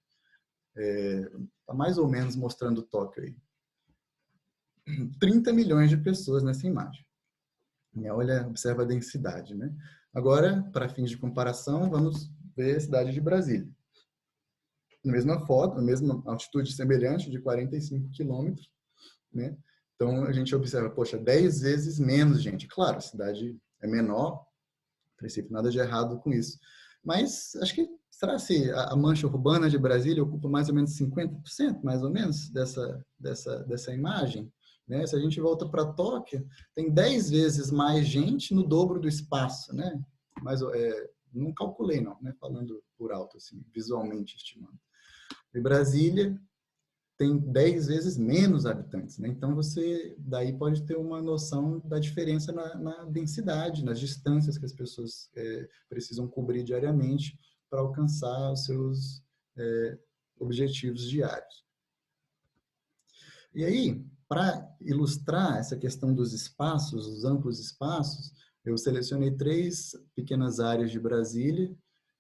Tá mais ou menos mostrando Tóquio aí. 30 milhões de pessoas nessa imagem. Olha, observa a densidade, né? Agora, para fins de comparação, vamos ver a cidade de Brasília. Na mesma foto, na mesma altitude semelhante de 45 quilômetros, né? Então, a gente observa, poxa, 10 vezes menos gente. Claro, a cidade é menor, a princípio, nada de errado com isso. Mas, acho que, será se a mancha urbana de Brasília ocupa mais ou menos 50%, mais ou menos, dessa imagem? Né? Se a gente volta para Tóquio, tem 10 vezes mais gente no dobro do espaço, né? Mas, não calculei, não, né? Falando por alto, assim, visualmente estimando. E Brasília tem 10 vezes menos habitantes, né? Então, você daí pode ter uma noção da diferença na densidade, nas distâncias que as pessoas precisam cobrir diariamente para alcançar os seus objetivos diários. E aí, para ilustrar essa questão dos espaços, os amplos espaços, eu selecionei 3 pequenas áreas de Brasília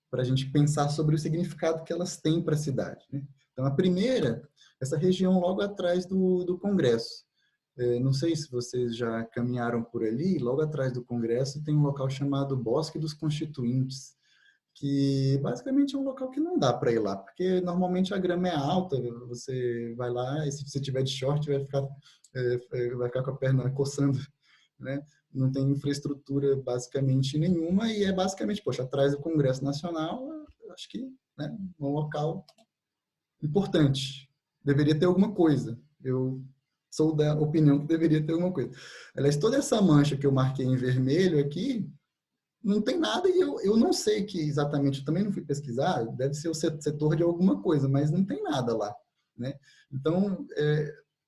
para a gente pensar sobre o significado que elas têm para a cidade, né? Então, a primeira, essa região logo atrás do Congresso. Não sei se vocês já caminharam por ali, logo atrás do Congresso tem um local chamado Bosque dos Constituintes, que basicamente é um local que não dá para ir lá, porque normalmente a grama é alta, você vai lá e se você tiver de short vai ficar com a perna coçando, né? Não tem infraestrutura basicamente nenhuma e é basicamente, poxa, atrás do Congresso Nacional, acho que, né, um local importante. Deveria ter alguma coisa. Eu sou da opinião que deveria ter alguma coisa. Aliás, toda essa mancha que eu marquei em vermelho aqui, não tem nada e eu não sei que exatamente, eu também não fui pesquisar, deve ser o setor de alguma coisa, mas não tem nada lá, né? Então,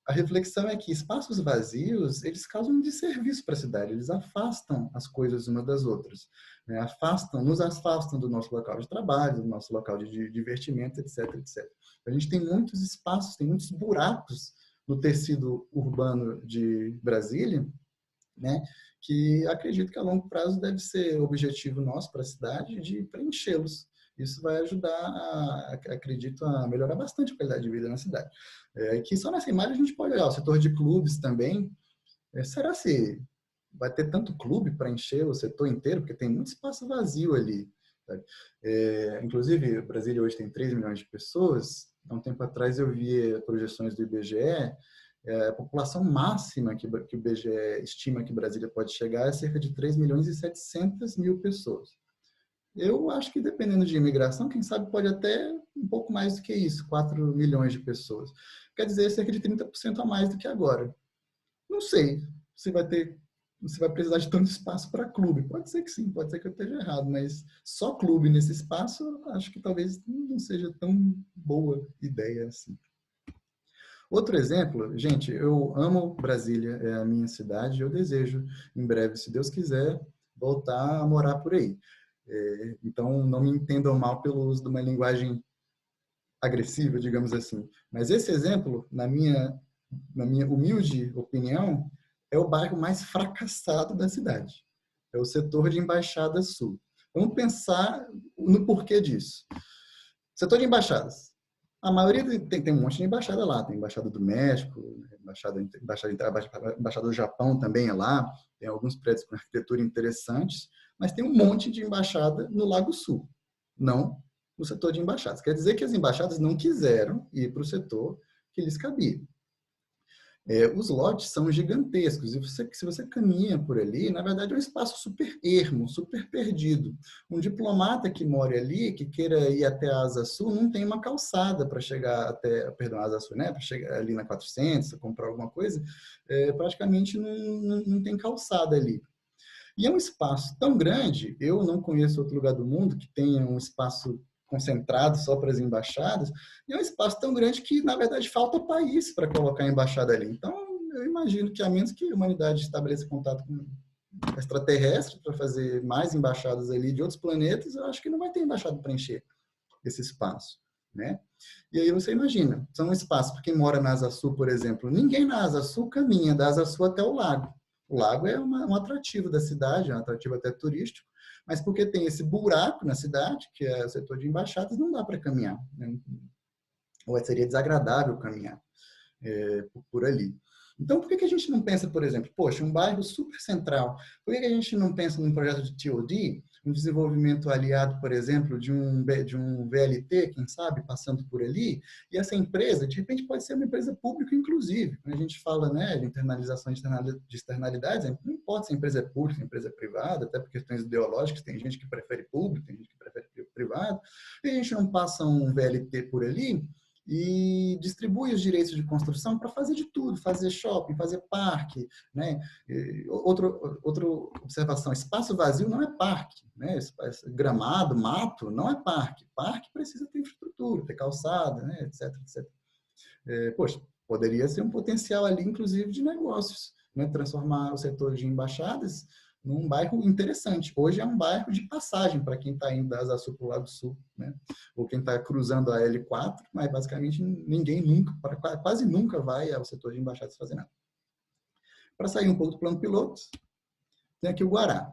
a reflexão é que espaços vazios, eles causam um desserviço para a cidade, eles afastam as coisas umas das outras, né? Nos afastam do nosso local de trabalho, do nosso local de divertimento, etc, etc. A gente tem muitos espaços, tem muitos buracos no tecido urbano de Brasília, né? Que acredito que a longo prazo deve ser objetivo nosso para a cidade de preenchê-los. Isso vai ajudar, acredito, a melhorar bastante a qualidade de vida na cidade. Que só nessa imagem a gente pode olhar o setor de clubes também. Será se vai ter tanto clube para encher o setor inteiro? Porque tem muito espaço vazio ali. Sabe? Inclusive, Brasília hoje tem 3 milhões de pessoas. Há um tempo atrás eu vi projeções do IBGE. A população máxima que o IBGE estima que Brasília pode chegar é cerca de 3 milhões e 700 mil pessoas. Eu acho que dependendo de imigração, quem sabe pode até um pouco mais do que isso, 4 milhões de pessoas. Quer dizer, cerca de 30% a mais do que agora. Não sei se vai precisar de tanto espaço para clube. Pode ser que sim, pode ser que eu esteja errado, mas só clube nesse espaço, acho que talvez não seja tão boa ideia assim. Outro exemplo, gente, eu amo Brasília, é a minha cidade, eu desejo, em breve, se Deus quiser, voltar a morar por aí. Então, não me entendam mal pelo uso de uma linguagem agressiva, digamos assim. Mas esse exemplo, na minha humilde opinião, é o bairro mais fracassado da cidade. É o setor de Embaixada Sul. Vamos pensar no porquê disso. Setor de embaixadas. A maioria tem um monte de embaixada lá. Tem embaixada do México, embaixada do Japão também é lá. Tem alguns prédios com arquitetura interessantes, mas tem um monte de embaixada no Lago Sul, não no setor de embaixadas. Quer dizer que as embaixadas não quiseram ir para o setor que lhes cabia. Os lotes são gigantescos e se você caminha por ali, na verdade é um espaço super ermo, super perdido. Um diplomata que mora ali, que queira ir até a Asa Sul, não tem uma calçada para chegar até, perdão, a Asa Sul, né? Para chegar ali na 400, comprar alguma coisa, praticamente não tem calçada ali. E é um espaço tão grande, eu não conheço outro lugar do mundo que tenha um espaço concentrado só para as embaixadas, e é um espaço tão grande que, na verdade, falta país para colocar a embaixada ali. Então, eu imagino que, a menos que a humanidade estabeleça contato com extraterrestres para fazer mais embaixadas ali de outros planetas, eu acho que não vai ter embaixada para encher esse espaço, né? E aí você imagina, são espaços para quem mora na Asa Sul, por exemplo, ninguém na Asa Sul caminha da Asa Sul até o lago. O lago é um atrativo da cidade, é um atrativo até turístico, mas porque tem esse buraco na cidade, que é o setor de embaixadas, não dá para caminhar, né? Ou seria desagradável caminhar por ali. Então, por que a gente não pensa, por exemplo, poxa, um bairro super central, por que a gente não pensa num projeto de TOD, um desenvolvimento aliado, por exemplo, de um VLT, quem sabe, passando por ali, e essa empresa, de repente, pode ser uma empresa pública, inclusive. Quando a gente fala, né, de internalização de externalidades, não importa se a empresa é pública, se a empresa é privada, até por questões ideológicas, tem gente que prefere público, tem gente que prefere privado, e a gente não passa um VLT por ali e distribui os direitos de construção para fazer de tudo, fazer shopping, fazer parque, né? Outra observação, espaço vazio não é parque, né? Gramado, mato, não é parque. Parque precisa ter infraestrutura, ter calçada, né? etc, etc. Poxa, poderia ser um potencial ali, inclusive, de negócios, né? Transformar o setor de embaixadas num bairro interessante. Hoje é um bairro de passagem para quem está indo da Asa Sul para o Lago Sul, né? Ou quem está cruzando a L4, mas basicamente ninguém nunca, quase nunca vai ao setor de embaixadas fazer nada. Para sair um pouco do plano piloto, tem aqui o Guará.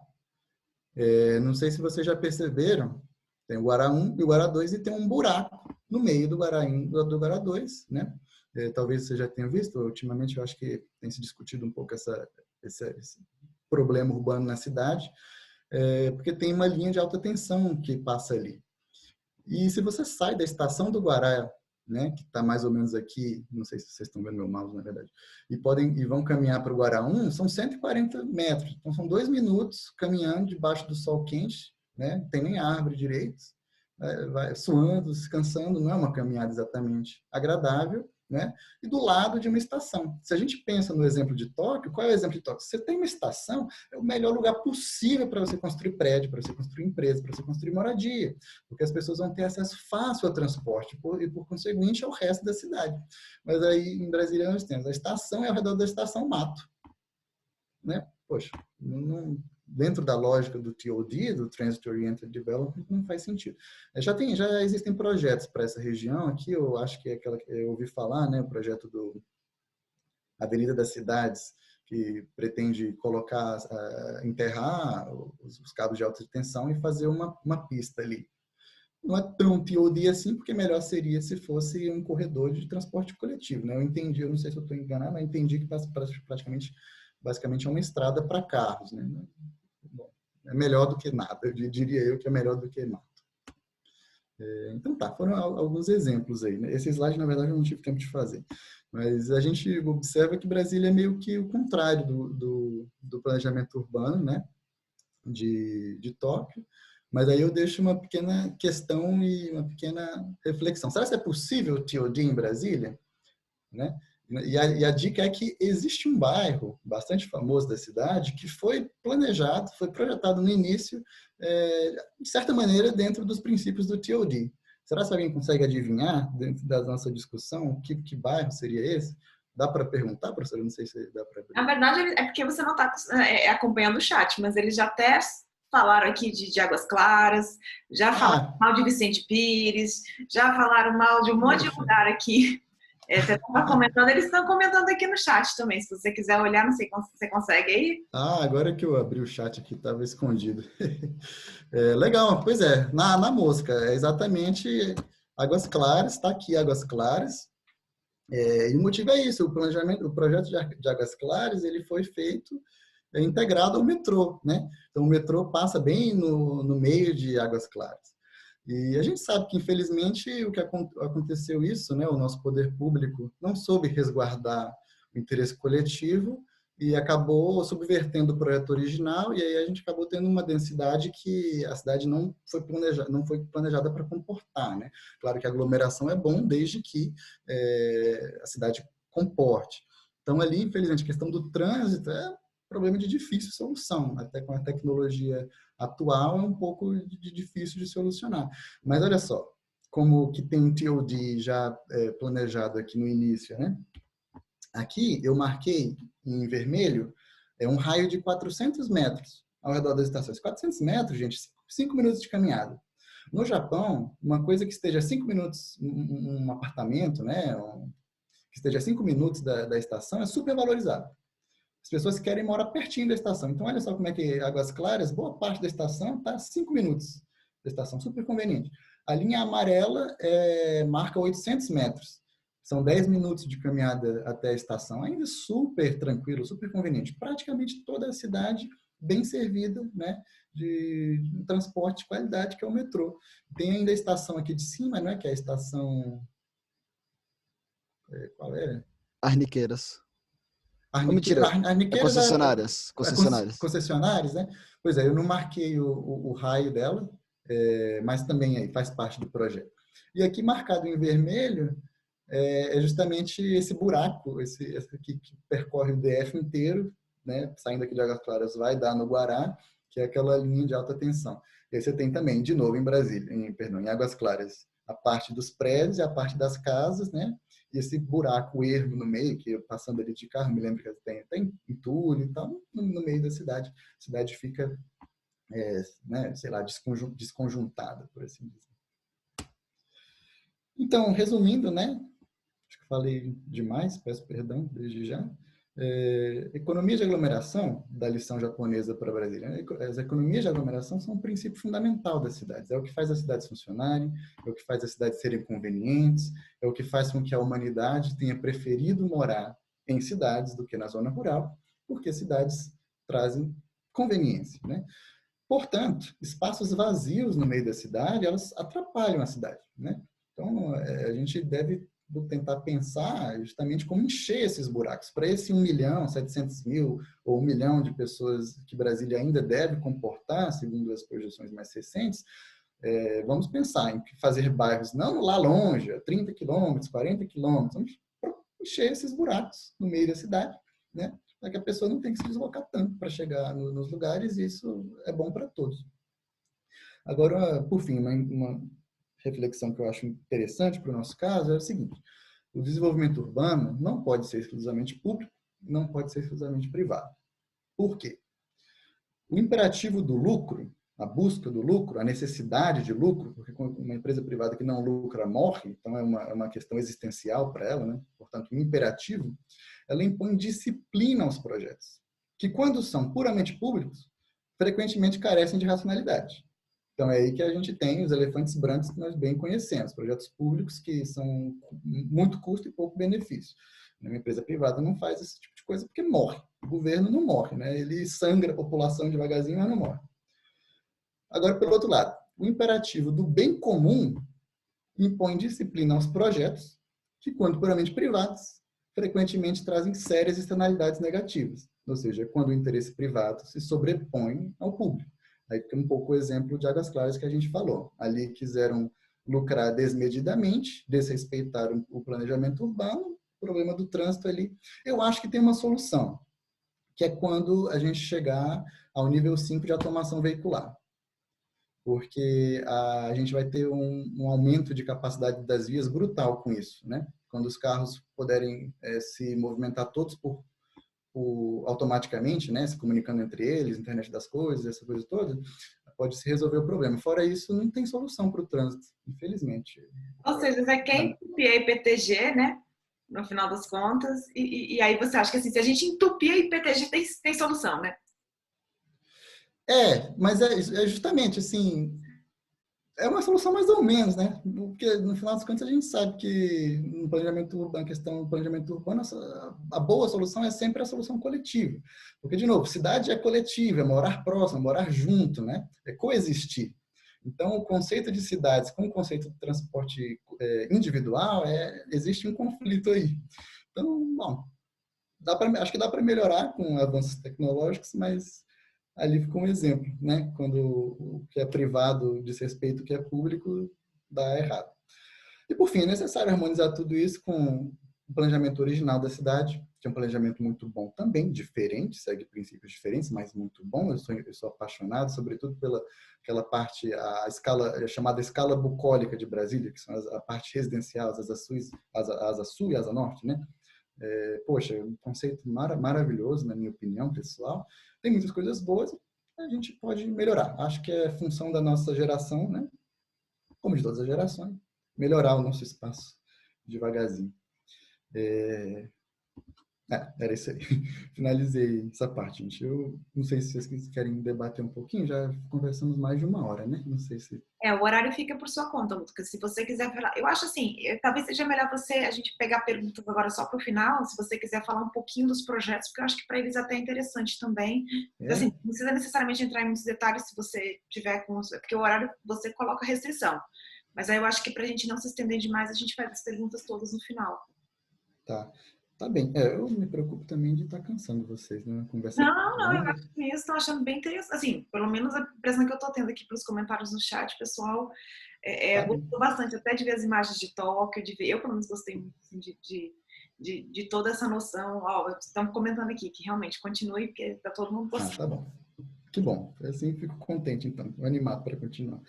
Não sei se vocês já perceberam, tem o Guará 1 e o Guará 2 e tem um buraco no meio do Guará 1 e do Guará 2, né? Talvez você já tenha visto, ultimamente eu acho que tem se discutido um pouco esse problema urbano na cidade, porque tem uma linha de alta tensão que passa ali. E se você sai da estação do Guará, né, que está mais ou menos aqui, não sei se vocês estão vendo meu mouse, na verdade, e vão caminhar para o Guará 1, são 140 metros. Então, são 2 minutos caminhando debaixo do sol quente, né, não tem nem árvore direito, vai suando, descansando, não é uma caminhada exatamente agradável, né? E do lado de uma estação. Se a gente pensa no exemplo de Tóquio, qual é o exemplo de Tóquio? Você tem uma estação, é o melhor lugar possível para você construir prédio, para você construir empresa, para você construir moradia, porque as pessoas vão ter acesso fácil ao transporte e, por conseguinte, ao resto da cidade. Mas aí, em Brasília, nós temos a estação e ao redor da estação, mato, né? Poxa, dentro da lógica do TOD, do Transit Oriented Development, não faz sentido. Já existem projetos para essa região aqui, eu acho que é aquela que eu ouvi falar, né, o projeto do Avenida das Cidades, que pretende colocar, enterrar os cabos de alta tensão e fazer uma pista ali. Não é tão TOD assim, porque melhor seria se fosse um corredor de transporte coletivo, né? Eu entendi, eu não sei se eu estou enganado, mas entendi que basicamente é uma estrada para carros, né? Bom, é melhor do que nada, eu diria eu que é melhor do que nada. Então tá, foram alguns exemplos aí, né? Esse slide, na verdade, eu não tive tempo de fazer. Mas a gente observa que Brasília é meio que o contrário do planejamento urbano, né? De Tóquio. Mas aí eu deixo uma pequena questão e uma pequena reflexão. Será que é possível o TOD em Brasília? Né? E a dica é que existe um bairro bastante famoso da cidade que foi planejado, foi projetado no início, de certa maneira, dentro dos princípios do TOD. Será que alguém consegue adivinhar, dentro da nossa discussão, que bairro seria esse? Dá para perguntar, professor? Eu não sei se dá para... Na verdade, é porque você não está acompanhando o chat, mas eles já até falaram aqui de Águas Claras, já falaram mal de Vicente Pires, já falaram mal de um monte de lugar aqui. Você estava comentando, eles estão comentando aqui no chat também. Se você quiser olhar, não sei se você consegue aí. Agora que eu abri o chat aqui, estava escondido. Legal, pois é, na mosca, é exatamente Águas Claras, está aqui Águas Claras. E o motivo é isso, o projeto de Águas Claras, ele foi feito integrado ao metrô, né? Então o metrô passa bem no meio de Águas Claras. E a gente sabe que, infelizmente, o que aconteceu isso, né? O nosso poder público não soube resguardar o interesse coletivo e acabou subvertendo o projeto original, e aí a gente acabou tendo uma densidade que a cidade não foi planejada para comportar, né? Claro que a aglomeração é bom desde que a cidade comporte. Então, ali, infelizmente, a questão do trânsito é um problema de difícil solução, até com a tecnologia atual é um pouco difícil de solucionar. Mas olha só, como que tem um TOD já planejado aqui no início, né? Aqui eu marquei em vermelho um raio de 400 metros ao redor das estações. 400 metros, gente, 5 minutos de caminhada. No Japão, uma coisa que esteja 5 minutos, um apartamento, né, que esteja 5 minutos da estação é super valorizado. As pessoas querem morar pertinho da estação. Então, olha só como é que Águas Claras, boa parte da estação está a 5 minutos da estação, super conveniente. A linha amarela marca 800 metros. São 10 minutos de caminhada até a estação. Ainda super tranquilo, super conveniente. Praticamente toda a cidade bem servida, né, de transporte de qualidade, que é o metrô. Tem ainda a estação aqui de cima, né, que é a estação... Qual é? Arniqueiras. Arniqueiras, concessionárias. Concessionárias, né? Pois é, eu não marquei o raio dela, mas também aí faz parte do projeto. E aqui marcado em vermelho é justamente esse buraco, esse aqui que percorre o DF inteiro, né? Saindo aqui de Águas Claras vai dar no Guará, que é aquela linha de alta tensão. E aí você tem também, de novo, em Águas Claras, a parte dos prédios e a parte das casas, né? E esse buraco ermo no meio, que eu passando ali de carro, me lembro que tem entulho e tal, no meio da cidade. A cidade fica, né, sei lá, desconjuntada, por assim dizer. Então, resumindo, né? Acho que falei demais, peço perdão desde já. Economia de aglomeração, da lição japonesa para Brasília. As economias de aglomeração são um princípio fundamental das cidades. É o que faz as cidades funcionarem, é o que faz as cidades serem convenientes, é o que faz com que a humanidade tenha preferido morar em cidades do que na zona rural, porque cidades trazem conveniência, né? Portanto, espaços vazios no meio da cidade, elas atrapalham a cidade, né? Então, a gente deve tentar pensar justamente como encher esses buracos. Para esse 1.700.000 ou 1 milhão de pessoas que Brasília ainda deve comportar, segundo as projeções mais recentes, vamos pensar em fazer bairros não lá longe, a 30 quilômetros, 40 quilômetros, vamos encher esses buracos no meio da cidade, né? Para que a pessoa não tenha que se deslocar tanto para chegar nos lugares, e isso é bom para todos. Agora, por fim, uma reflexão que eu acho interessante para o nosso caso é o seguinte: o desenvolvimento urbano não pode ser exclusivamente público, não pode ser exclusivamente privado. Por quê? O imperativo do lucro, a busca do lucro, a necessidade de lucro, porque uma empresa privada que não lucra morre, então é uma questão existencial para ela, né? Portanto, o imperativo, ela impõe disciplina aos projetos, que quando são puramente públicos, frequentemente carecem de racionalidade. Então é aí que a gente tem os elefantes brancos que nós bem conhecemos, projetos públicos que são muito custo e pouco benefício. Uma empresa privada não faz esse tipo de coisa porque morre. O governo não morre, né? Ele sangra a população devagarzinho, mas não morre. Agora, pelo outro lado, o imperativo do bem comum impõe disciplina aos projetos que, quando puramente privados, frequentemente trazem sérias externalidades negativas. Ou seja, quando o interesse privado se sobrepõe ao público. Aí tem um pouco o exemplo de Águas Claras que a gente falou. Ali quiseram lucrar desmedidamente, desrespeitaram o planejamento urbano, o problema do trânsito ali. Eu acho que tem uma solução, que é quando a gente chegar ao nível 5 de automação veicular. Porque a gente vai ter um aumento de capacidade das vias brutal com isso, né? Quando os carros puderem se movimentar todos automaticamente, né, se comunicando entre eles, internet das coisas, essa coisa toda, pode se resolver o problema. Fora isso, não tem solução para o trânsito, infelizmente. Ou seja, você quer entupir a IPTG, né? No final das contas, e aí você acha que assim, se a gente entupir a IPTG, tem solução, né? Mas é justamente assim, é uma solução mais ou menos, né? Porque no final das contas a gente sabe que no planejamento urbano, questão do planejamento urbano, a boa solução é sempre a solução coletiva. Porque, de novo, cidade é coletiva, é morar próximo, é morar junto, né? É coexistir. Então, o conceito de cidades com o conceito de transporte individual, existe um conflito aí. Então, bom, acho que dá para melhorar com avanços tecnológicos, mas ali ficou um exemplo, né? Quando o que é privado diz respeito ao que é público, dá errado. E, por fim, é necessário harmonizar tudo isso com o planejamento original da cidade, que é um planejamento muito bom também, diferente, segue princípios diferentes, mas muito bom. Eu sou apaixonado, sobretudo pela aquela parte, a chamada escala bucólica de Brasília, que são a parte residencial, as asa sul e asa norte, né? Poxa, um conceito maravilhoso, na minha opinião pessoal. Tem muitas coisas boas, a gente pode melhorar. Acho que é função da nossa geração, né? Como de todas as gerações, melhorar o nosso espaço devagarzinho. Era isso aí. Finalizei essa parte, gente. Eu não sei se vocês querem debater um pouquinho, já conversamos mais de 1 hora, né? Não sei se... O horário fica por sua conta, Lucas. Se você quiser falar, eu acho assim, talvez seja melhor a gente pegar perguntas agora só para o final, se você quiser falar um pouquinho dos projetos, porque eu acho que para eles até é interessante também. Assim, não precisa necessariamente entrar em muitos detalhes se você tiver com... Porque o horário você coloca restrição. Mas aí eu acho que para a gente não se estender demais, a gente faz as perguntas todas no final. Tá bem. Eu me preocupo também de estar cansando vocês, né? Conversa Não, eu longa. acho que estou achando bem interessante. Assim, pelo menos a impressão que eu estou tendo aqui pelos comentários no chat, pessoal, Tá bem. gostou bastante até de ver as imagens de Tóquio, de ver. Eu, pelo menos, gostei muito assim, de toda essa noção. Estamos comentando aqui que realmente continue, porque está todo mundo gostando. Tá bom. Que bom. Assim fico contente, então. Animado para continuar.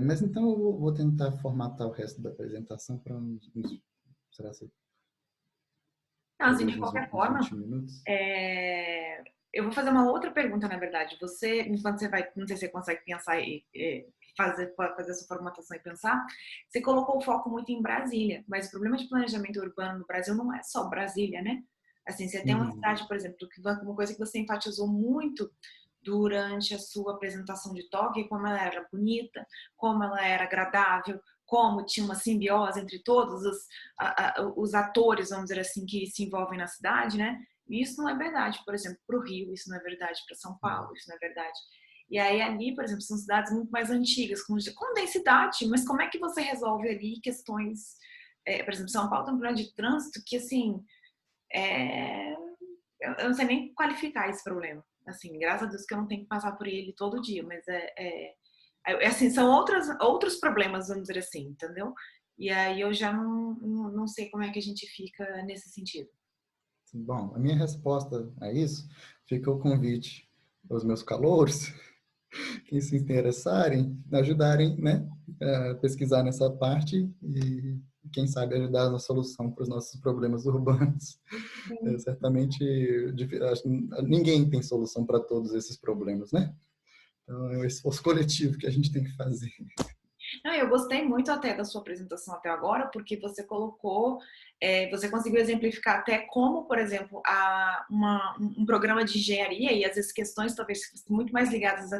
Mas então eu vou tentar formatar o resto da apresentação para será assim? Não, assim, de qualquer forma, 20 minutos. eu vou fazer uma outra pergunta, na verdade. Você, enquanto você vai, não sei se você consegue pensar e fazer a sua formatação e pensar, você colocou o foco muito em Brasília, mas o problema de planejamento urbano no Brasil não é só Brasília, né? Assim, você tem uma cidade, por exemplo, que uma coisa que você enfatizou muito durante a sua apresentação de Tóquio, como ela era bonita, como ela era agradável, como tinha uma simbiose entre todos os atores, vamos dizer assim, que se envolvem na cidade, né? E isso não é verdade, por exemplo, para o Rio, isso não é verdade, para São Paulo, isso não é verdade. E aí ali, por exemplo, são cidades muito mais antigas, com densidade, mas como é que você resolve ali questões... por exemplo, São Paulo tem um problema de trânsito que, assim, eu não sei nem qualificar esse problema. Assim, graças a Deus que eu não tenho que passar por ele todo dia, mas assim, são outros problemas, vamos dizer assim, entendeu? E aí eu já não sei como é que a gente fica nesse sentido. Bom, a minha resposta a isso fica o convite aos meus calouros, que se interessarem, ajudarem, né, a pesquisar nessa parte e, quem sabe, ajudar na solução para os nossos problemas urbanos. Certamente, ninguém tem solução para todos esses problemas, né? Então, é um esforço coletivo que a gente tem que fazer. Não, eu gostei muito até da sua apresentação até agora, porque você colocou, você conseguiu exemplificar até como, por exemplo, um programa de engenharia e às vezes questões talvez muito mais ligadas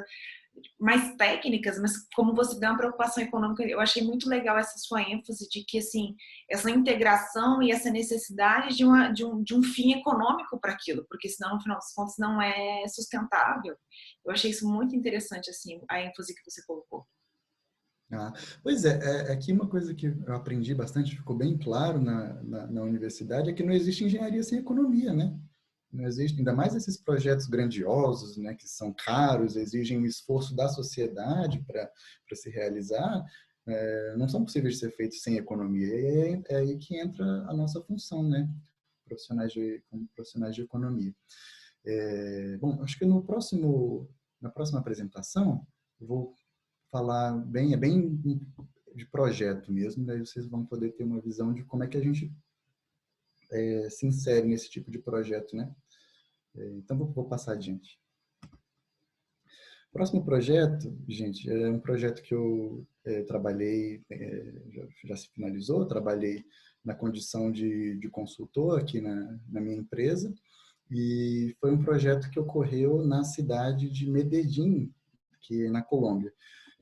mais técnicas, mas como você deu uma preocupação econômica, eu achei muito legal essa sua ênfase de que, assim, essa integração e essa necessidade de um fim econômico para aquilo, porque senão, no final das contas, não é sustentável. Eu achei isso muito interessante, assim, a ênfase que você colocou. Ah, pois é, aqui uma coisa que eu aprendi bastante, ficou bem claro na universidade, é que não existe engenharia sem economia, né? Não existe, ainda mais esses projetos grandiosos, né, que são caros, exigem um esforço da sociedade para se realizar, não são possíveis de ser feitos sem economia. E é aí que entra a nossa função, né, como profissionais de economia. Bom, acho que na próxima apresentação, eu vou falar bem de projeto mesmo, daí vocês vão poder ter uma visão de como é que a gente se insere nesse tipo de projeto, né? Então, vou passar adiante. O próximo projeto, gente, é um projeto que eu trabalhei, já se finalizou, trabalhei na condição de consultor aqui na minha empresa, e foi um projeto que ocorreu na cidade de Medellín, que é na Colômbia.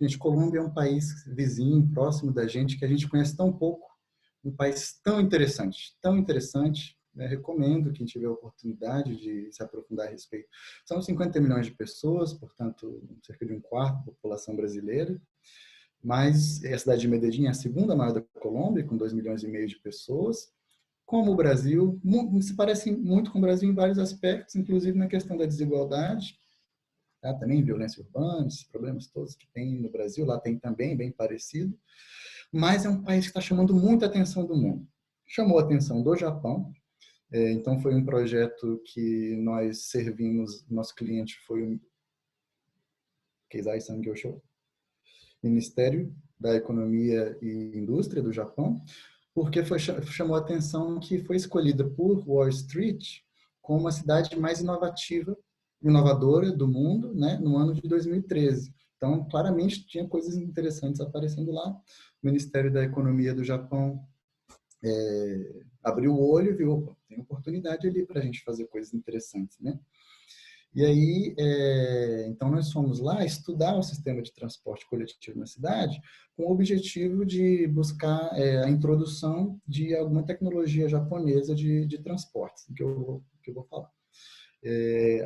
Gente, Colômbia é um país vizinho, próximo da gente, que a gente conhece tão pouco, um país tão interessante, né? Recomendo quem tiver a oportunidade de se aprofundar a respeito. São 50 milhões de pessoas, portanto, cerca de um quarto da população brasileira, mas a cidade de Medellín é a segunda maior da Colômbia, com 2,5 milhões de pessoas. Como o Brasil, se parece muito com o Brasil em vários aspectos, inclusive na questão da desigualdade, tá? Também violência urbana, esses problemas todos que tem no Brasil, lá tem também, bem parecido. Mas é um país que está chamando muita atenção do mundo. Chamou a atenção do Japão, então foi um projeto que nós servimos, nosso cliente foi o Keizai Sangyosho, Ministério da Economia e Indústria do Japão, porque chamou a atenção que foi escolhida por Wall Street como a cidade mais inovadora do mundo, né, no ano de 2013. Então, claramente, tinha coisas interessantes aparecendo lá. O Ministério da Economia do Japão abriu o olho e viu, opa, tem oportunidade ali para a gente fazer coisas interessantes, né? E aí, então nós fomos lá estudar o sistema de transporte coletivo na cidade com o objetivo de buscar a introdução de alguma tecnologia japonesa de transportes, que eu vou falar.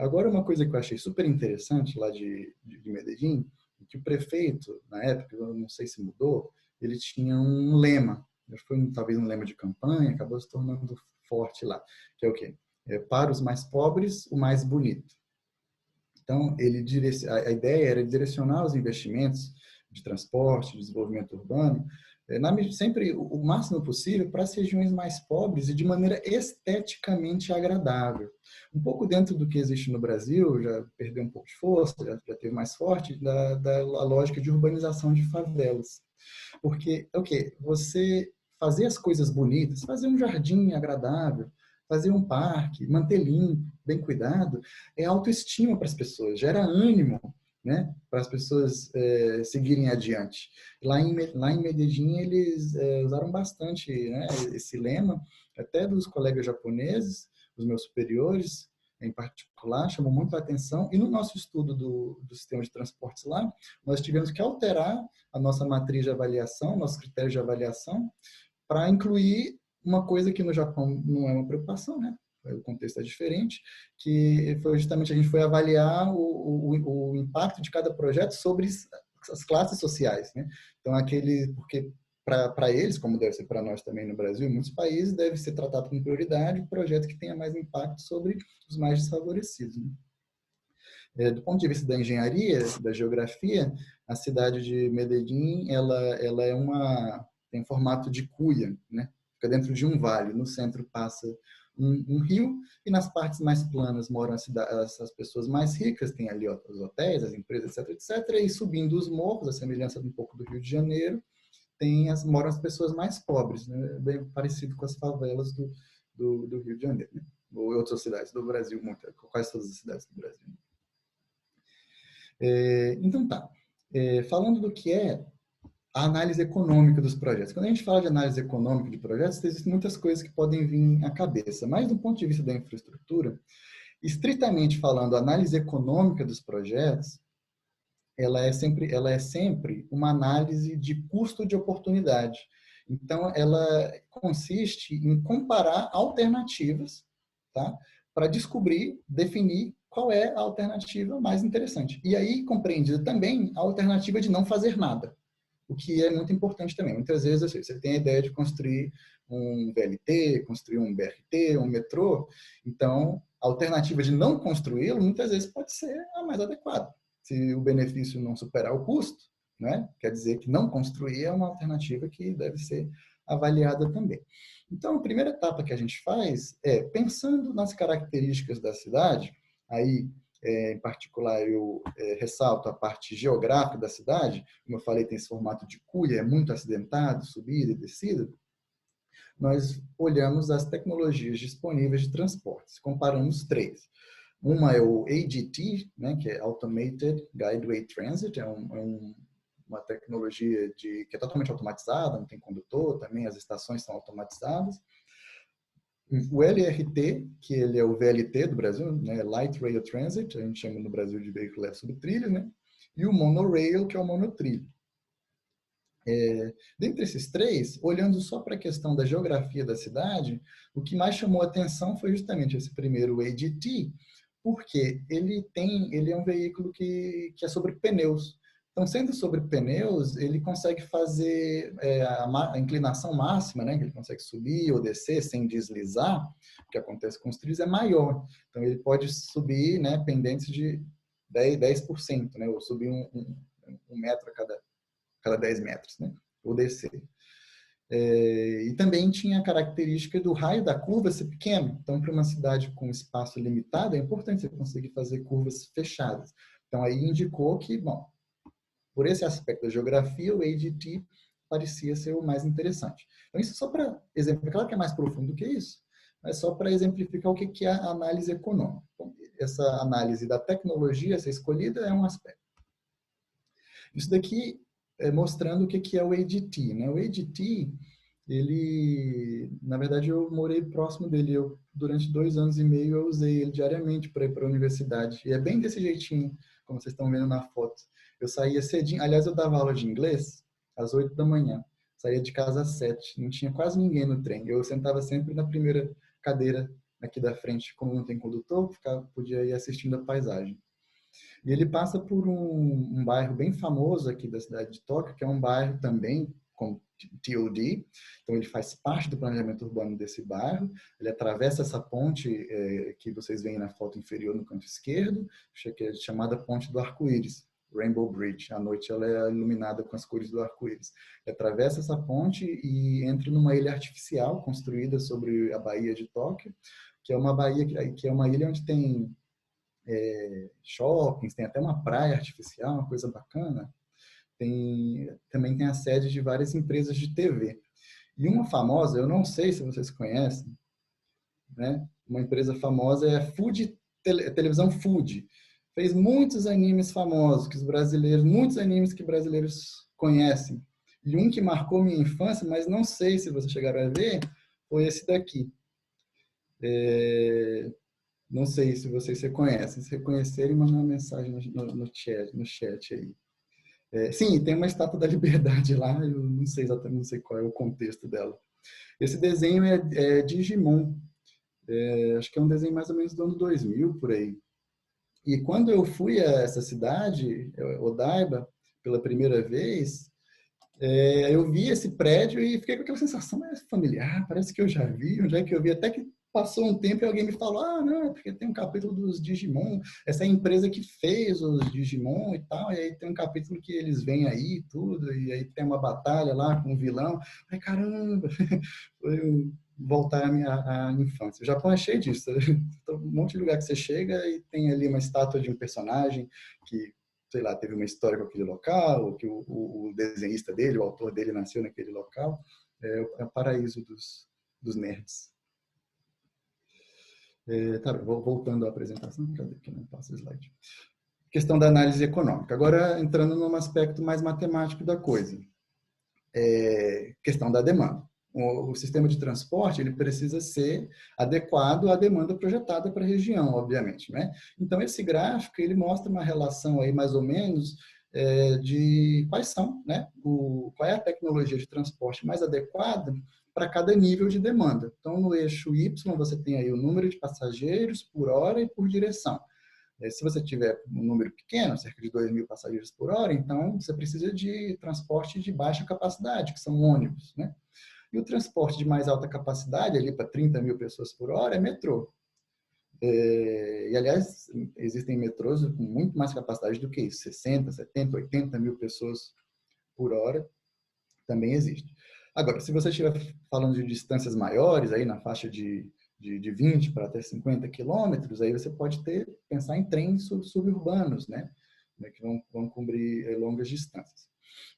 Agora, uma coisa que eu achei super interessante lá de Medellín, que o prefeito, na época, eu não sei se mudou, ele tinha um lema, foi talvez um lema de campanha, acabou se tornando forte lá, que é o quê? Para os mais pobres, o mais bonito. Então, a ideia era direcionar os investimentos de transporte, de desenvolvimento urbano, sempre o máximo possível para as regiões mais pobres e de maneira esteticamente agradável. Um pouco dentro do que existe no Brasil, já perdeu um pouco de força, já teve mais forte, da lógica de urbanização de favelas. Porque, você fazer as coisas bonitas, fazer um jardim agradável, fazer um parque, manter limpo, bem cuidado, é autoestima para as pessoas, gera ânimo, né, para as pessoas seguirem adiante. Lá em Medellín, eles usaram bastante, né, esse lema, até dos colegas japoneses, os meus superiores, em particular, chamou muito a atenção. E no nosso estudo do sistema de transportes lá, nós tivemos que alterar a nossa matriz de avaliação, nossos critérios de avaliação, para incluir uma coisa que no Japão não é uma preocupação, né? O contexto é diferente, que foi justamente a gente foi avaliar o impacto de cada projeto sobre as classes sociais, né? Então, porque para eles, como deve ser para nós também no Brasil, em muitos países, deve ser tratado com prioridade o projeto que tenha mais impacto sobre os mais desfavorecidos, né? Do ponto de vista da engenharia, da geografia, a cidade de Medellín, ela é tem formato de cuia, né? Fica dentro de um vale. No centro passa um rio e nas partes mais planas moram as pessoas mais ricas, tem ali os hotéis, as empresas, etc, etc. E subindo os morros, a semelhança um pouco do Rio de Janeiro, moram as pessoas mais pobres, né? Bem parecido com as favelas do Rio de Janeiro, né? Ou outras cidades do Brasil, quase todas as cidades do Brasil. Então tá, falando do que é a análise econômica dos projetos. Quando a gente fala de análise econômica de projetos, existem muitas coisas que podem vir à cabeça, mas do ponto de vista da infraestrutura, estritamente falando, a análise econômica dos projetos, ela é sempre uma análise de custo de oportunidade. Então, ela consiste em comparar alternativas, tá? Para descobrir, definir qual é a alternativa mais interessante. E aí, compreendida também a alternativa de não fazer nada, o que é muito importante também. Muitas vezes assim, você tem a ideia de construir um VLT, construir um BRT, um metrô, então a alternativa de não construí-lo muitas vezes pode ser a mais adequada. Se o benefício não superar o custo, né? Quer dizer que não construir é uma alternativa que deve ser avaliada também. Então, a primeira etapa que a gente faz é, pensando nas características da cidade, aí em particular, eu ressalto a parte geográfica da cidade, como eu falei, tem esse formato de cuia, é muito acidentado, subida e descida. Nós olhamos as tecnologias disponíveis de transportes, comparamos três. Uma é o AGT, né, que é Automated Guideway Transit, uma tecnologia que é totalmente automatizada, não tem condutor, também as estações são automatizadas. O LRT, que ele é o VLT do Brasil, né? Light Rail Transit, a gente chama no Brasil de veículo leve sobre trilho, né? E o monorail, que é o monotrilho. Dentre esses três, olhando só para a questão da geografia da cidade, o que mais chamou a atenção foi justamente esse primeiro, o AGT, porque ele é um veículo que é sobre pneus. Então, sendo sobre pneus, ele consegue fazer a inclinação máxima, né, que ele consegue subir ou descer sem deslizar, o que acontece com os trilhos, é maior. Então, ele pode subir, né, pendentes de 10%, né, ou subir um metro a cada 10 metros, né, ou descer. E também tinha a característica do raio da curva ser pequeno. Então, para uma cidade com espaço limitado, é importante você conseguir fazer curvas fechadas. Então, aí indicou que, bom, por esse aspecto da geografia, o AGT parecia ser o mais interessante. Então, isso só para exemplificar, claro que é mais profundo do que isso, mas só para exemplificar o que é a análise econômica. Então, essa análise da tecnologia a ser escolhida é um aspecto. Isso daqui é mostrando o que é o AGT, né? O AGT, ele, na verdade, eu morei próximo dele. Durante 2 anos e meio, eu usei ele diariamente para ir para a universidade. E é bem desse jeitinho, como vocês estão vendo na foto. Eu saía cedinho, aliás, eu dava aula de inglês às 8 da manhã. Saía de casa às 7, não tinha quase ninguém no trem. Eu sentava sempre na primeira cadeira aqui da frente, como não tem condutor, podia ir assistindo a paisagem. E ele passa por um bairro bem famoso aqui da cidade de Tóquio, que é um bairro também com TOD, então ele faz parte do planejamento urbano desse bairro, ele atravessa essa ponte que vocês veem na foto inferior no canto esquerdo, que é chamada Ponte do Arco-Íris, Rainbow Bridge. À noite ela é iluminada com as cores do arco-íris. Ele atravessa essa ponte e entra numa ilha artificial construída sobre a Baía de Tóquio, que é uma ilha onde tem shoppings, tem até uma praia artificial, uma coisa bacana. Também tem a sede de várias empresas de TV. E uma famosa, eu não sei se vocês conhecem, né? Uma empresa famosa é a Televisão Food. Fez muitos animes famosos, muitos animes que brasileiros conhecem. E um que marcou minha infância, mas não sei se vocês chegaram a ver, foi esse daqui. Não sei se vocês conhecem. Se reconhecerem, mandem uma mensagem no chat aí. Sim, tem uma estátua da Liberdade lá, eu não sei exatamente, não sei qual é o contexto dela. Esse desenho é Digimon. Acho que é um desenho mais ou menos do ano 2000, por aí. E quando eu fui a essa cidade, Odaiba, pela primeira vez, eu vi esse prédio e fiquei com aquela sensação familiar, parece que eu já vi, onde é que eu vi? Até que passou um tempo e alguém me falou, não, é porque tem um capítulo dos Digimon, essa é a empresa que fez os Digimon e tal, e aí tem um capítulo que eles vêm aí tudo, e aí tem uma batalha lá com um vilão. Ai, caramba! Foi voltar à infância. O Japão é cheio disso. Um monte de lugar que você chega e tem ali uma estátua de um personagem que, sei lá, teve uma história com aquele local, ou que o desenhista dele, o autor dele nasceu naquele local. É o paraíso dos nerds. Tá, voltando à apresentação, cadê que não passa o slide? Questão da análise econômica. Agora, entrando num aspecto mais matemático da coisa. Questão da demanda. O sistema de transporte ele precisa ser adequado à demanda projetada para a região, obviamente, né? Então, esse gráfico ele mostra uma relação aí, mais ou menos, de quais são, né? Qual é a tecnologia de transporte mais adequada para cada nível de demanda. Então, no eixo Y, você tem aí o número de passageiros por hora e por direção. Se você tiver um número pequeno, cerca de 2.000 passageiros por hora, então você precisa de transporte de baixa capacidade, que são ônibus, né? E o transporte de mais alta capacidade, ali para 30.000 pessoas por hora, é metrô. E, aliás, existem metrôs com muito mais capacidade do que isso, 60, 70, 80 mil pessoas por hora, também existe. Agora, se você estiver falando de distâncias maiores, aí na faixa de 20 para até 50 quilômetros, aí você pode pensar em trens suburbanos, né? Que vão cobrir longas distâncias.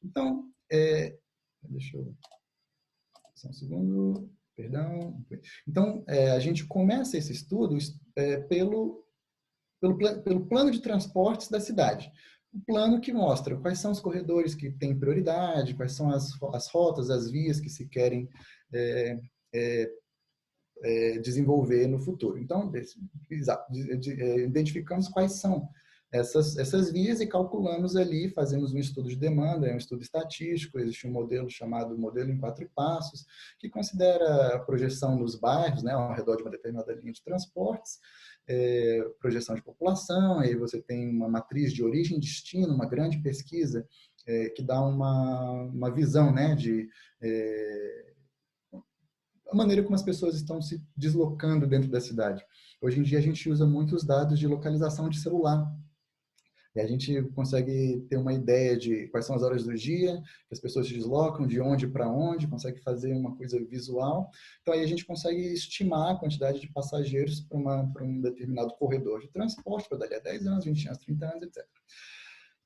Então, deixa eu... Só um segundo, perdão. Então, a gente começa esse estudo pelo plano de transportes da cidade. O plano que mostra quais são os corredores que têm prioridade, quais são as rotas, as vias que se querem desenvolver no futuro. Então, identificamos quais são essas vias e calculamos ali, fazemos um estudo de demanda, um estudo estatístico, existe um modelo chamado modelo em 4 passos, que considera a projeção nos bairros, né, ao redor de uma determinada linha de transportes, projeção de população, aí você tem uma matriz de origem e destino, uma grande pesquisa que dá uma visão, né, de a maneira como as pessoas estão se deslocando dentro da cidade. Hoje em dia a gente usa muitos dados de localização de celular. E a gente consegue ter uma ideia de quais são as horas do dia, que as pessoas se deslocam, de onde para onde, consegue fazer uma coisa visual. Então aí a gente consegue estimar a quantidade de passageiros para um determinado corredor de transporte, para dali a 10 anos, 20 anos, 30 anos, etc.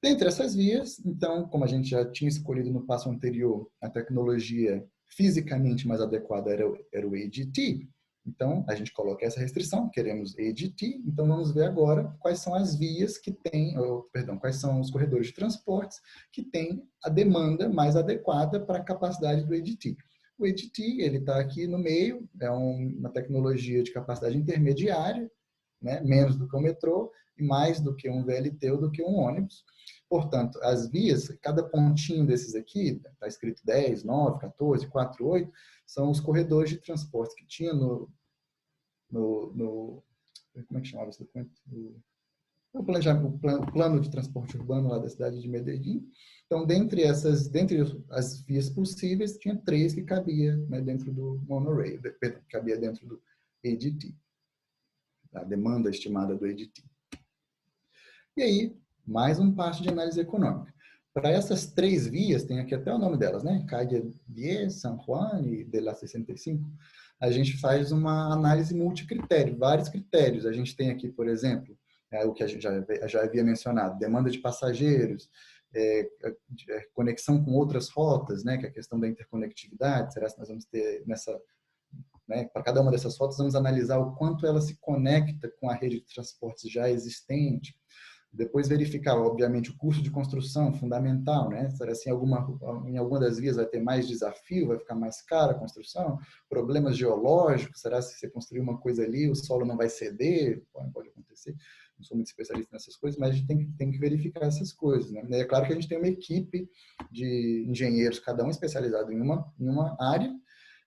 Dentre essas vias, então, como a gente já tinha escolhido no passo anterior, a tecnologia fisicamente mais adequada era o AGT. Então, a gente coloca essa restrição, queremos AGT, então vamos ver agora quais são as vias que tem, quais são os corredores de transportes que têm a demanda mais adequada para a capacidade do AGT. O AGT, ele está aqui no meio, é uma tecnologia de capacidade intermediária, né, menos do que um metrô e mais do que um VLT ou do que um ônibus. Portanto, as vias, cada pontinho desses aqui, está escrito 10, 9, 14, 4, 8, são os corredores de transporte que tinha no como é que chamava esse documento? O plano de transporte urbano lá da cidade de Medellín. Então, dentre as vias possíveis, tinha 3 que cabia, né, dentro do monorail, cabia dentro do AGT, a demanda estimada do AGT. E aí, mais um passo de análise econômica. Para essas 3 vias, tem aqui até o nome delas, né? Calle 10, San Juan e de la 65. A gente faz uma análise multicritério, vários critérios. A gente tem aqui, por exemplo, o que a gente já havia mencionado, demanda de passageiros, conexão com outras rotas, né? Que é a questão da interconectividade. Será que nós vamos ter né, para cada uma dessas rotas, vamos analisar o quanto ela se conecta com a rede de transportes já existente. Depois verificar, obviamente, o custo de construção fundamental, né? Será se em alguma das vias vai ter mais desafio, vai ficar mais cara a construção? Problemas geológicos, será se você construir uma coisa ali, o solo não vai ceder? Pode acontecer. Não sou muito especialista nessas coisas, mas a gente tem que verificar essas coisas, né? É claro que a gente tem uma equipe de engenheiros, cada um especializado em uma área,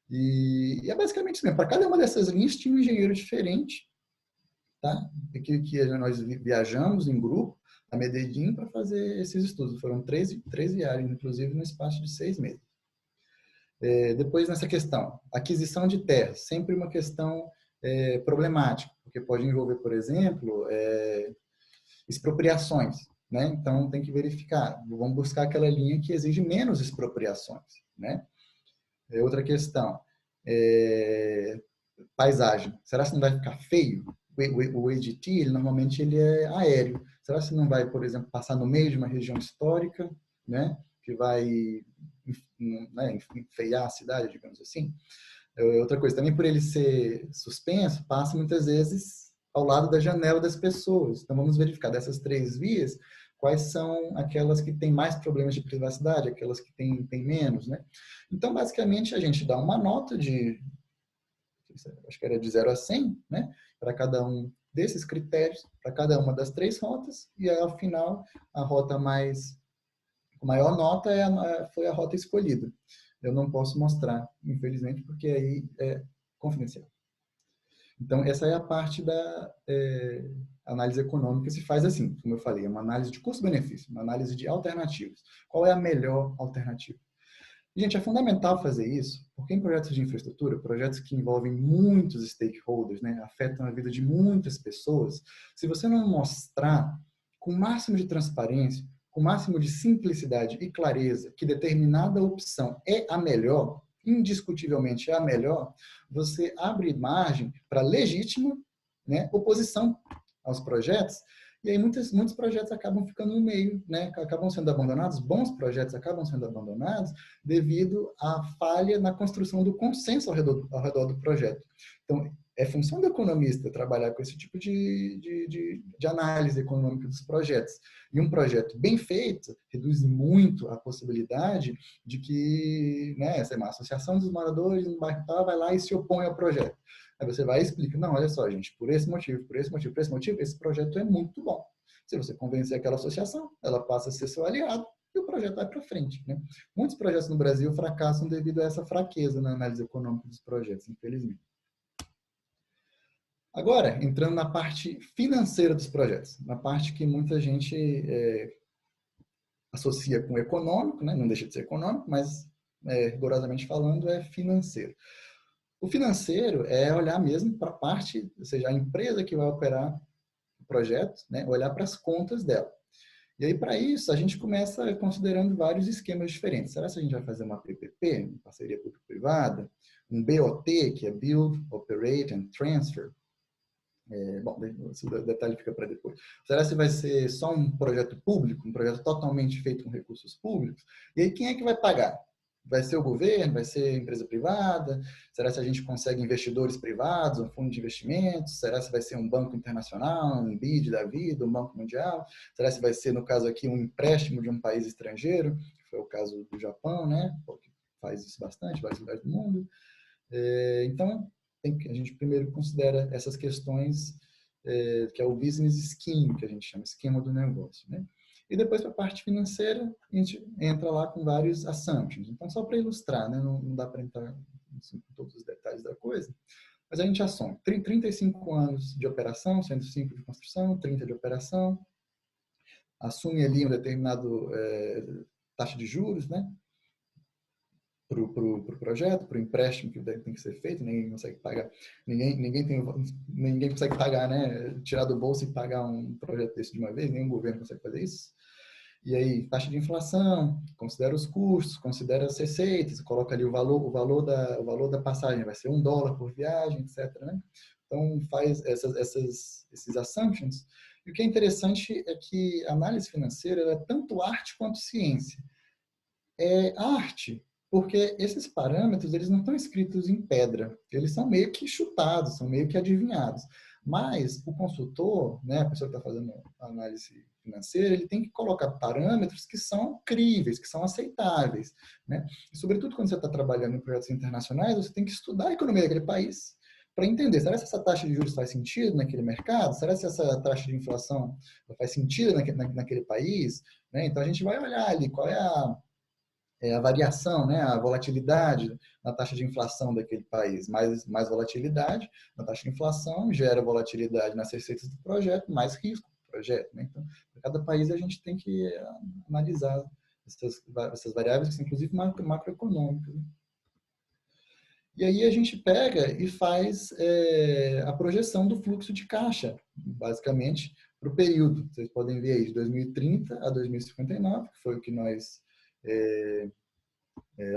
e é basicamente isso mesmo. Para cada uma dessas linhas tinha um engenheiro diferente, tá? Que nós viajamos em grupo a Medellín para fazer esses estudos. Foram 13 viagens, inclusive, no espaço de 6 meses. Depois, nessa questão, aquisição de terras, sempre uma questão problemático, porque pode envolver, por exemplo, expropriações, né? Então, tem que verificar, vamos buscar aquela linha que exige menos expropriações, né? Outra questão, paisagem. Será que não vai ficar feio? O EDT, normalmente, ele é aéreo. Será que não vai, por exemplo, passar no meio de uma região histórica, né? Que vai, né, enfeiar a cidade, digamos assim? Outra coisa, também por ele ser suspenso, passa muitas vezes ao lado da janela das pessoas. Então, vamos verificar dessas 3 vias, quais são aquelas que têm mais problemas de privacidade, aquelas que têm menos, né? Então, basicamente, a gente dá uma nota acho que era de 0 a 100, né? Para cada um desses critérios, para cada uma das 3 rotas, e aí, ao final, a rota com maior nota foi a rota escolhida. Eu não posso mostrar, infelizmente, porque aí é confidencial. Então, essa é a parte da análise econômica. Se faz assim, como eu falei, é uma análise de custo-benefício, uma análise de alternativas. Qual é a melhor alternativa? Gente, é fundamental fazer isso, porque em projetos de infraestrutura, projetos que envolvem muitos stakeholders, né, afetam a vida de muitas pessoas, se você não mostrar com o máximo de transparência, com o máximo de simplicidade e clareza que determinada opção é a melhor, indiscutivelmente é a melhor, você abre margem para legítima, né, oposição aos projetos. E aí muitos projetos acabam ficando no meio, né? Acabam sendo abandonados, bons projetos acabam sendo abandonados devido à falha na construção do consenso ao redor do projeto. Então, é função do economista trabalhar com esse tipo de análise econômica dos projetos. E um projeto bem feito reduz muito a possibilidade de que, né, sei lá, a associação dos moradores no bairro tal vai lá e se opõe ao projeto. Aí você vai e explica, não, olha só, gente, por esse motivo, esse projeto é muito bom. Se você convencer aquela associação, ela passa a ser seu aliado e o projeto vai para frente, né? Muitos projetos no Brasil fracassam devido a essa fraqueza na análise econômica dos projetos, infelizmente. Agora, entrando na parte financeira dos projetos, na parte que muita gente associa com econômico, né? Não deixa de ser econômico, mas rigorosamente falando é financeiro. O financeiro é olhar mesmo para a parte, ou seja, a empresa que vai operar o projeto, né? Olhar para as contas dela. E aí, para isso, a gente começa considerando vários esquemas diferentes. Será que a gente vai fazer uma PPP, uma parceria público-privada? Um BOT, que é Build, Operate and Transfer? Bom, esse detalhe fica para depois. Será que vai ser só um projeto público, um projeto totalmente feito com recursos públicos? E aí, quem é que vai pagar? Vai ser o governo? Vai ser a empresa privada? Será que a gente consegue investidores privados, um fundo de investimentos? Será que vai ser um banco internacional, um BID da vida, um banco mundial? Será que vai ser, no caso aqui, um empréstimo de um país estrangeiro? Que foi o caso do Japão, né? Que faz isso bastante, vários lugares do mundo. Então, a gente primeiro considera essas questões, que é o business scheme, que a gente chama, esquema do negócio, né? E depois, para a parte financeira, a gente entra lá com vários assumptions. Então, só para ilustrar, né? Não dá para entrar assim, com todos os detalhes da coisa, mas a gente assume 35 anos de operação, 105 de construção, 30 de operação, assume ali um determinado taxa de juros, né? Para o projeto, para o empréstimo que tem que ser feito, ninguém consegue pagar, ninguém consegue pagar, né? Tirar do bolso e pagar um projeto desse de uma vez, nenhum governo consegue fazer isso. E aí, taxa de inflação, considera os custos, considera as receitas, coloca ali o valor da passagem, vai ser $1 por viagem, etc. Né? Então, faz esses assumptions. E o que é interessante é que a análise financeira é tanto arte quanto ciência. É arte, porque esses parâmetros eles não estão escritos em pedra, eles são meio que chutados, são meio que adivinhados. Mas o consultor, né, a pessoa que está fazendo a análise financeira, ele tem que colocar parâmetros que são críveis, que são aceitáveis, né? E, sobretudo, quando você está trabalhando em projetos internacionais, você tem que estudar a economia daquele país para entender, será que essa taxa de juros faz sentido naquele mercado? Será que essa taxa de inflação faz sentido naquele país? Né? Então, a gente vai olhar ali qual é a variação, né, a volatilidade na taxa de inflação daquele país. Mais volatilidade na taxa de inflação gera volatilidade nas receitas do projeto, mais risco do projeto. Né? Então, para cada país a gente tem que analisar essas variáveis, que são inclusive macroeconômicas. Né? E aí a gente pega e faz a projeção do fluxo de caixa, basicamente, para o período. Vocês podem ver aí de 2030 a 2059, que foi o que nós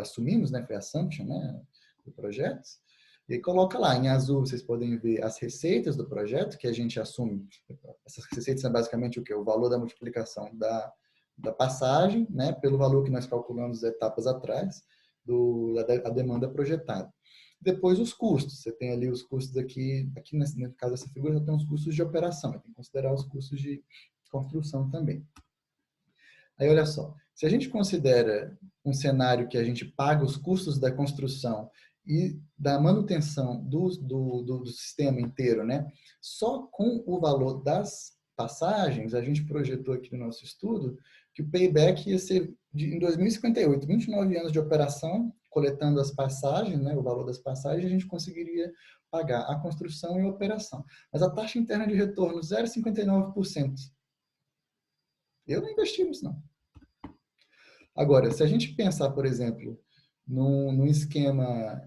assumimos, né? Foi a assumption, né? Do projeto. E coloca lá, em azul, vocês podem ver as receitas do projeto, que a gente assume. Essas receitas são basicamente o quê? O valor da multiplicação da passagem, né? Pelo valor que nós calculamos etapas atrás, da demanda projetada. Depois os custos. Você tem ali os custos aqui no caso dessa figura, já tem os custos de operação. Tem que considerar os custos de construção também. Aí, olha só. Se a gente considera um cenário que a gente paga os custos da construção e da manutenção do sistema inteiro, né? Só com o valor das passagens, a gente projetou aqui no nosso estudo que o payback ia ser em 2058, 29 anos de operação, coletando as passagens, né, o valor das passagens, a gente conseguiria pagar a construção e a operação. Mas a taxa interna de retorno, 0,59%. Eu não investi nisso, não. Agora, se a gente pensar, por exemplo, num esquema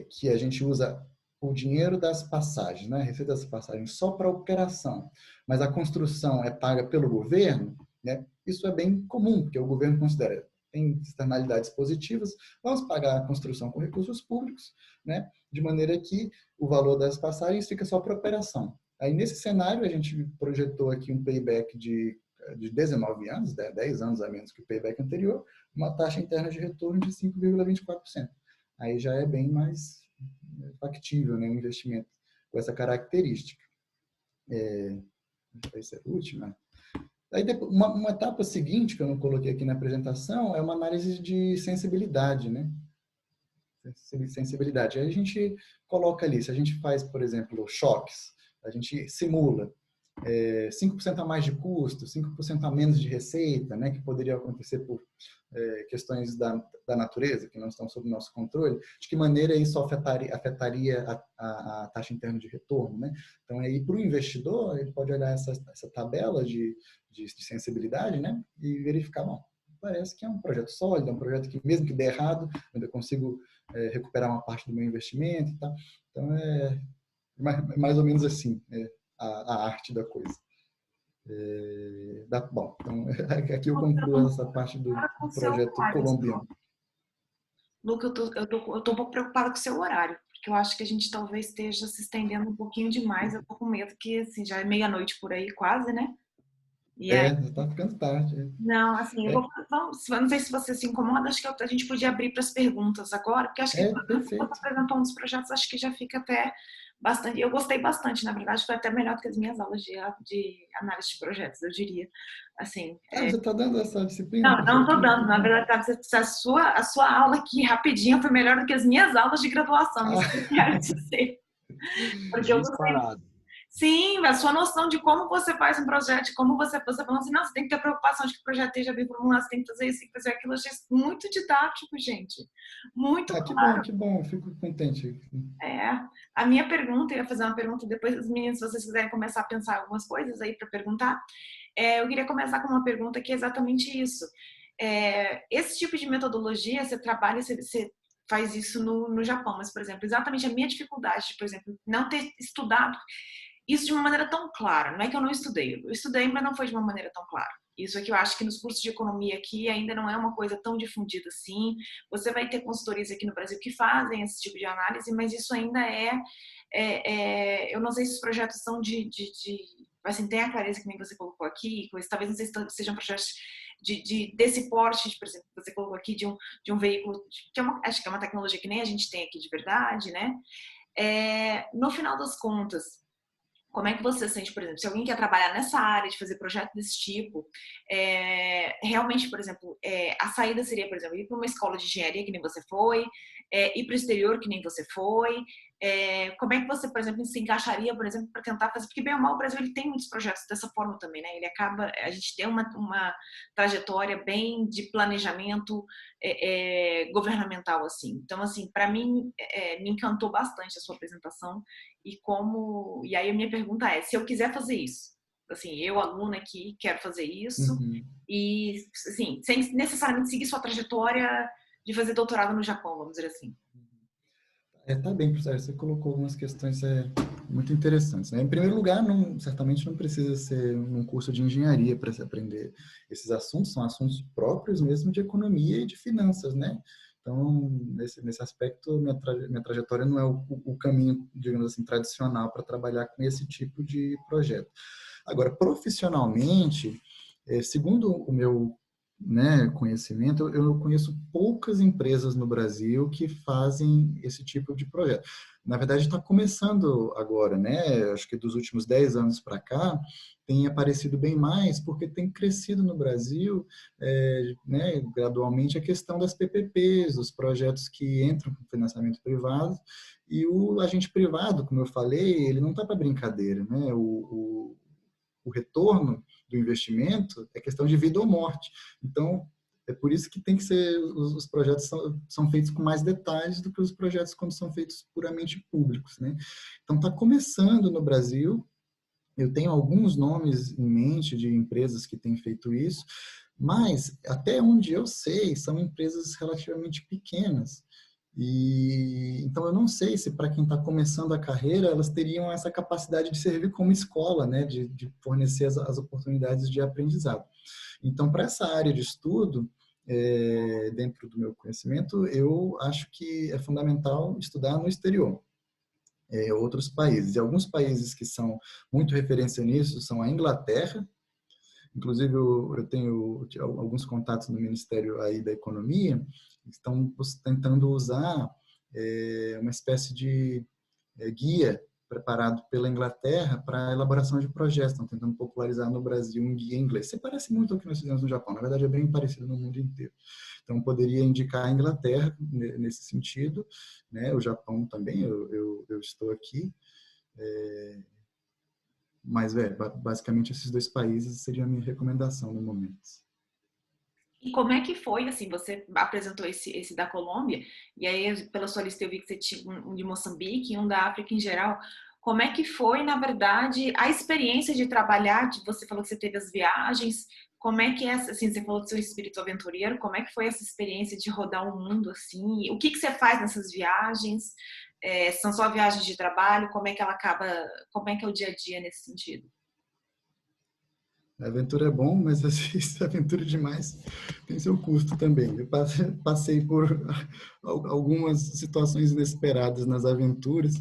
que a gente usa o dinheiro das passagens, né, a receita das passagens só para operação, mas a construção é paga pelo governo, né, isso é bem comum, porque o governo considera tem externalidades positivas, vamos pagar a construção com recursos públicos, né, de maneira que o valor das passagens fica só para operação. Aí, nesse cenário, a gente projetou aqui um payback de 19 anos, 10 anos a menos que o payback anterior, uma taxa interna de retorno de 5,24%. Aí já é bem mais factível, né, um investimento com essa característica. Vai ser a última. Aí, uma etapa seguinte, que eu não coloquei aqui na apresentação, é uma análise de sensibilidade, né? Sensibilidade. Aí a gente coloca ali, se a gente faz, por exemplo, choques, a gente simula 5% a mais de custo, 5% a menos de receita, né, que poderia acontecer por questões da natureza, que não estão sob nosso controle, de que maneira isso afetaria a taxa interna de retorno, né? Então, aí, para o investidor, ele pode olhar essa tabela de sensibilidade, né, e verificar, bom, parece que é um projeto sólido, é um projeto que, mesmo que dê errado, eu ainda consigo recuperar uma parte do meu investimento e tal. Então, é mais ou menos assim, a arte da coisa. Bom, então, aqui eu concluo essa parte do projeto colombiano. Luca, eu tô um pouco preocupada com o seu horário, porque eu acho que a gente talvez esteja se estendendo um pouquinho demais. Eu tô com medo que, assim, já é meia-noite por aí, quase, né? E aí, Já tá ficando tarde. não, assim, eu não sei se você se incomoda, acho que a gente podia abrir para as perguntas agora, porque acho que quando você Perfeito. apresentou um dos projetos, acho que já fica até bastante. Eu gostei bastante, na verdade, foi até melhor do que as minhas aulas de análise de projetos, eu diria. Assim, Você está dando essa disciplina, não professor? estou dando, na verdade, a sua aula aqui rapidinho foi melhor do que as minhas aulas de graduação, isso que eu quero dizer. Porque eu gostei. Sim, a sua noção de como você faz um projeto, de como você falando assim, não, você tem que ter preocupação de que o projeto esteja bem formulado, você tem que fazer isso, tem que fazer aquilo. Eu achei muito didático, gente. Muito claro. Que bom, fico contente. A minha pergunta, eu ia fazer uma pergunta depois, os meninos, se vocês quiserem começar a pensar algumas coisas aí para perguntar, eu queria começar com uma pergunta que é exatamente isso. Esse tipo de metodologia, você trabalha, você faz isso no Japão, mas, por exemplo, exatamente a minha dificuldade de, por exemplo, não ter estudado isso de uma maneira tão clara. Não é que eu não estudei, eu estudei, mas não foi de uma maneira tão clara. Isso é que eu acho que nos cursos de economia aqui ainda não é uma coisa tão difundida assim. Você vai ter consultorias aqui no Brasil que fazem esse tipo de análise, mas isso ainda eu não sei se os projetos são assim, tem a clareza que nem você colocou aqui, talvez não sei se sejam projetos desse porte, por exemplo, que você colocou aqui de um veículo, acho que é uma tecnologia que nem a gente tem aqui de verdade, né? No final das contas, como é que você sente, por exemplo, se alguém quer trabalhar nessa área, de fazer projeto desse tipo, realmente, por exemplo, a saída seria, por exemplo, ir para uma escola de engenharia, que nem você foi, ir para o exterior, que nem você foi, como é que você, por exemplo, se encaixaria, por exemplo, para tentar fazer, porque bem ou mal o Brasil ele tem muitos projetos dessa forma também, né? A gente tem uma trajetória bem de planejamento governamental, assim. Então, assim, para mim, me encantou bastante a sua apresentação e aí a minha pergunta é, se eu quiser fazer isso, assim, eu, aluna aqui, quero fazer isso e, assim, sem necessariamente seguir sua trajetória de fazer doutorado no Japão, vamos dizer assim. Tá bem, professor. Você colocou algumas questões muito interessantes, né? Em primeiro lugar, certamente não precisa ser um curso de engenharia para se aprender esses assuntos, são assuntos próprios mesmo de economia e de finanças, né? Então, nesse aspecto, minha trajetória não é o caminho, digamos assim, tradicional para trabalhar com esse tipo de projeto. Agora, profissionalmente, segundo o meu, né, conhecimento, eu conheço poucas empresas no Brasil que fazem esse tipo de projeto. Na verdade, está começando agora, né? Acho que dos últimos 10 anos para cá, tem aparecido bem mais, porque tem crescido no Brasil, né, gradualmente, a questão das PPPs, os projetos que entram com financiamento privado, e o agente privado, como eu falei, ele não está para brincadeira, né? O retorno do investimento é questão de vida ou morte. Então, é por isso que tem que ser, os projetos são feitos com mais detalhes do que os projetos quando são feitos puramente públicos, né? Então, está começando no Brasil, eu tenho alguns nomes em mente de empresas que têm feito isso, mas até onde eu sei, são empresas relativamente pequenas. E então eu não sei se para quem está começando a carreira elas teriam essa capacidade de servir como escola, né, de fornecer as oportunidades de aprendizado. Então, para essa área de estudo, dentro do meu conhecimento, eu acho que é fundamental estudar no exterior, outros países. E alguns países que são muito referência nisso são a Inglaterra. Inclusive, eu tenho alguns contatos no Ministério aí da Economia, que estão tentando usar uma espécie de guia preparado pela Inglaterra para a elaboração de projetos. Estão tentando popularizar no Brasil um guia em inglês. Você parece muito ao que nós fizemos no Japão. Na verdade, é bem parecido no mundo inteiro. Então, poderia indicar a Inglaterra nesse sentido, né? O Japão também, eu estou aqui. Mas, basicamente, esses dois países seria a minha recomendação no momento. E como é que foi, assim, você apresentou esse da Colômbia, e aí pela sua lista eu vi que você tinha um de Moçambique e um da África em geral. Como é que foi, na verdade, a experiência de trabalhar, você falou que você teve as viagens, como é que é, assim, você falou do seu espírito aventureiro, como é que foi essa experiência de rodar o mundo, assim, o que você faz nessas viagens? São só viagens de trabalho, como é que ela acaba, como é que é o dia a dia nesse sentido? A aventura é bom, mas às vezes a aventura demais tem seu custo também. Eu passei por algumas situações inesperadas nas aventuras,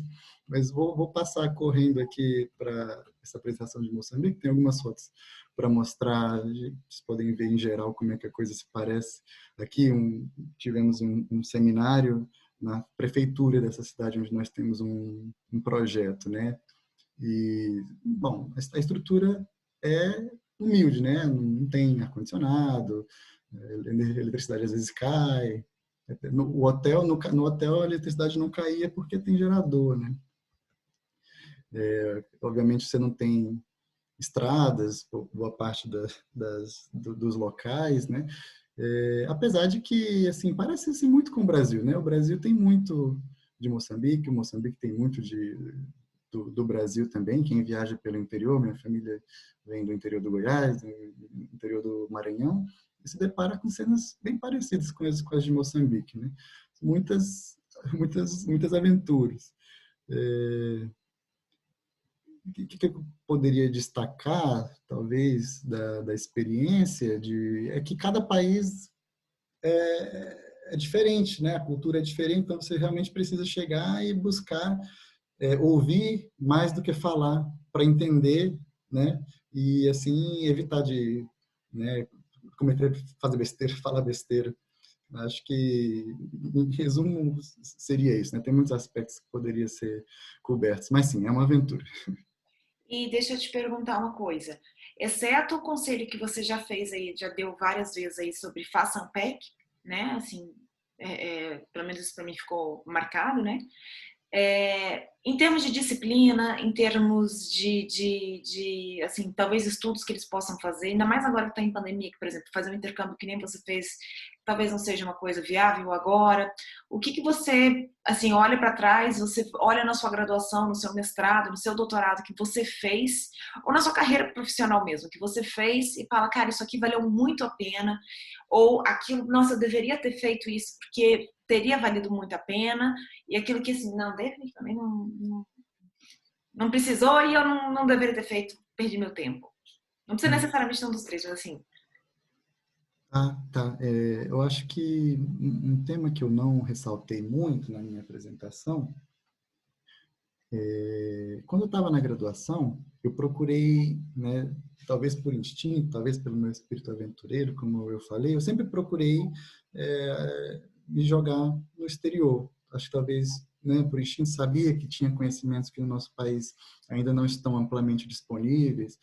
mas vou passar correndo aqui para essa apresentação de Moçambique. Tem algumas fotos para mostrar, vocês podem ver em geral como é que a coisa se parece. Aqui tivemos um seminário na prefeitura dessa cidade onde nós temos um projeto, né? E, bom, a estrutura é humilde, né? Não tem ar-condicionado, a eletricidade às vezes cai. No hotel a eletricidade não caía porque tem gerador, né? Obviamente você não tem estradas, boa parte dos locais, né? Apesar de que, assim, parece assim, muito com o Brasil, né? O Brasil tem muito de Moçambique, o Moçambique tem muito do Brasil também. Quem viaja pelo interior, minha família vem do interior do Goiás, do interior do Maranhão, e se depara com cenas bem parecidas com as de Moçambique, né? Muitas aventuras. O que eu poderia destacar, talvez, da experiência é que cada país é diferente, né? A cultura é diferente, então você realmente precisa chegar e buscar ouvir mais do que falar para entender, né? E assim evitar de, né, fazer besteira, falar besteira. Acho que, em resumo, seria isso, né? Tem muitos aspectos que poderiam ser cobertos, mas sim, é uma aventura. E deixa eu te perguntar uma coisa. Exceto o conselho que você já fez aí, já deu várias vezes aí sobre façam PEC, né? Assim, pelo menos isso para mim ficou marcado, né? Em termos de disciplina, em termos assim, talvez estudos que eles possam fazer, ainda mais agora que está em pandemia, que, por exemplo, fazer um intercâmbio que nem você fez, talvez não seja uma coisa viável agora. O que você, assim, olha para trás, você olha na sua graduação, no seu mestrado, no seu doutorado que você fez, ou na sua carreira profissional mesmo, que você fez e fala, cara, isso aqui valeu muito a pena, ou aquilo, nossa, eu deveria ter feito isso porque teria valido muito a pena, e aquilo que, assim, não, definitivamente não precisou e eu não deveria ter feito, perdi meu tempo. Não precisa necessariamente ser um dos três, mas assim. Ah, tá. Eu acho que um tema que eu não ressaltei muito na minha apresentação, quando eu estava na graduação, eu procurei, né, talvez por instinto, talvez pelo meu espírito aventureiro, como eu falei, eu sempre procurei me jogar no exterior. Acho que talvez, né, por instinto, sabia que tinha conhecimentos que no nosso país ainda não estão amplamente disponíveis,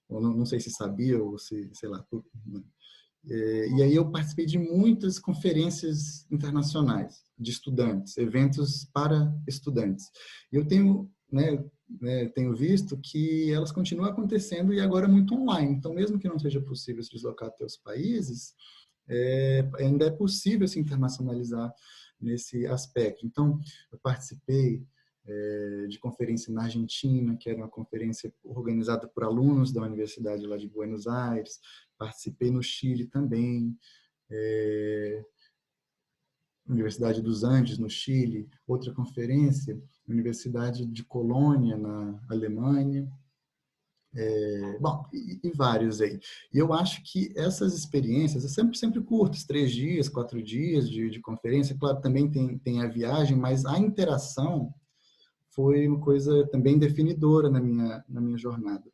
ou não sei se sabia ou se, sei lá. E aí eu participei de muitas conferências internacionais de estudantes, eventos para estudantes. Eu tenho, tenho visto que elas continuam acontecendo e agora muito online. Então, mesmo que não seja possível se deslocar até os países, ainda é possível se internacionalizar nesse aspecto. Então, eu participei de conferência na Argentina, que era uma conferência organizada por alunos da Universidade lá de Buenos Aires. Participei no Chile também, Universidade dos Andes, no Chile. Outra conferência, Universidade de Colônia, na Alemanha. Bom, e vários aí. E eu acho que essas experiências, sempre curtas, 3 dias, 4 dias de conferência. Claro, também tem a viagem, mas a interação foi uma coisa também definidora na minha jornada.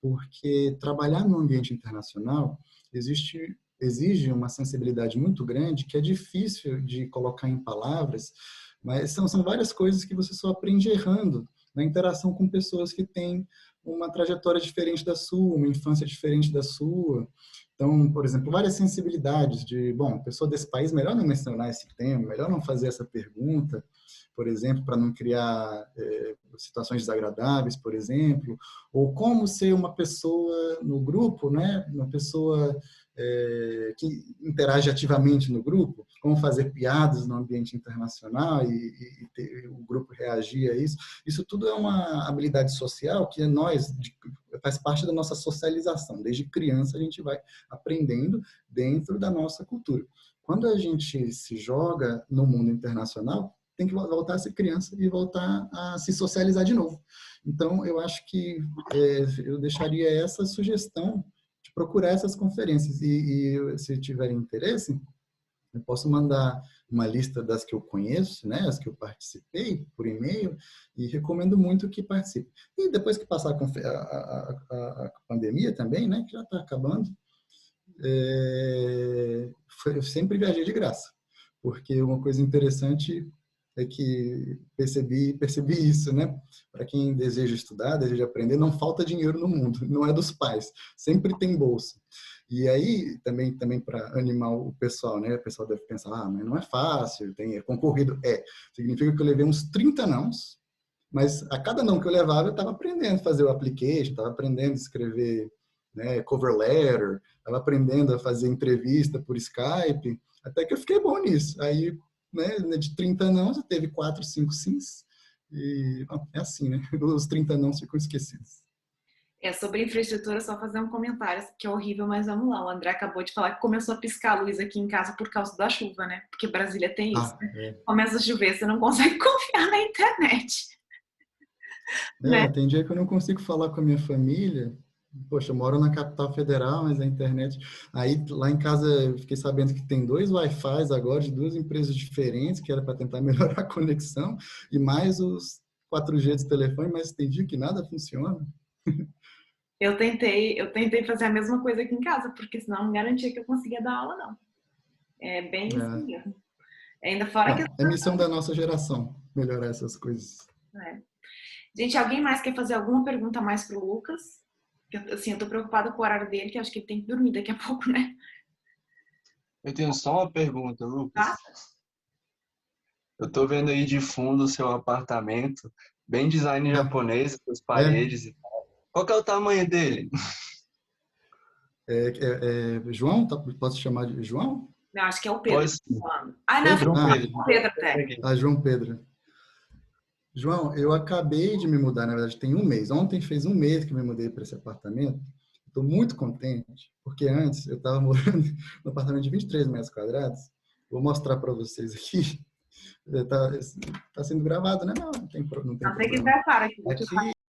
Porque trabalhar no ambiente internacional exige uma sensibilidade muito grande que é difícil de colocar em palavras, mas são várias coisas que você só aprende errando na interação com pessoas que têm uma trajetória diferente da sua, uma infância diferente da sua. Então, por exemplo, várias sensibilidades bom, pessoa desse país, melhor não mencionar esse tema, melhor não fazer essa pergunta, por exemplo, para não criar situações desagradáveis, por exemplo, ou como ser uma pessoa no grupo, né? Uma pessoa que interage ativamente no grupo, como fazer piadas no ambiente internacional e o grupo reagir a isso. Isso tudo é uma habilidade social que faz parte da nossa socialização. Desde criança a gente vai aprendendo dentro da nossa cultura. Quando a gente se joga no mundo internacional, tem que voltar a ser criança e voltar a se socializar de novo. Então, eu acho que eu deixaria essa sugestão de procurar essas conferências. E se tiverem interesse, eu posso mandar uma lista das que eu conheço, né, as que eu participei, por e-mail, e recomendo muito que participe. E depois que passar a pandemia também, né, que já está acabando, eu sempre viajei de graça. Porque uma coisa interessante é que percebi isso, né? Para quem deseja estudar, deseja aprender, não falta dinheiro no mundo, não é dos pais, sempre tem bolsa. E aí, também para animar o pessoal, né? O pessoal deve pensar, mas não é fácil, é concorrido. Significa que eu levei uns 30 nãos, mas a cada não que eu levava, eu estava aprendendo a fazer o application, estava aprendendo a escrever, né, cover letter, estava aprendendo a fazer entrevista por Skype, até que eu fiquei bom nisso. Aí, né, de 30 não, teve 4, 5 sims, e bom, é assim, né? Os 30 não ficam esquecidos. Sobre infraestrutura, só fazer um comentário, que é horrível, mas vamos lá. O André acabou de falar que começou a piscar a luz aqui em casa por causa da chuva, né? Porque Brasília tem isso, né? Começa a chover, você não consegue confiar na internet. Né? Tem dia que eu não consigo falar com a minha família. Poxa, eu moro na capital federal, mas a internet... Aí, lá em casa, eu fiquei sabendo que tem 2 Wi-Fis agora de 2 empresas diferentes, que era para tentar melhorar a conexão, e mais os 4G de telefone, mas tem dia que nada funciona. Eu tentei fazer a mesma coisa aqui em casa, porque senão não garantia que eu conseguia dar aula, não. É bem isso mesmo. Ainda fora que... Bom, é missão da nossa geração, melhorar essas coisas. Gente, alguém mais quer fazer alguma pergunta mais pro Lucas? Assim, eu tô preocupada com o horário dele, que eu acho que ele tem que dormir daqui a pouco, né? Eu tenho só uma pergunta, Lucas. Tá? Eu tô vendo aí de fundo o seu apartamento, bem design japonês, as paredes e tal. Qual que é o tamanho dele? João? Posso chamar de João? Não, acho que é o Pedro. Pode ser. Ah, não, Pedro? João Pedro. o Pedro até. João Pedro. João, eu acabei de me mudar, na verdade, tem um mês. Ontem fez um mês que eu me mudei para esse apartamento. Estou muito contente, porque antes eu estava morando no apartamento de 23 metros quadrados. Vou mostrar para vocês aqui. Está sendo gravado, né? Não tem Não tem que problema. estar claro aqui. Aqui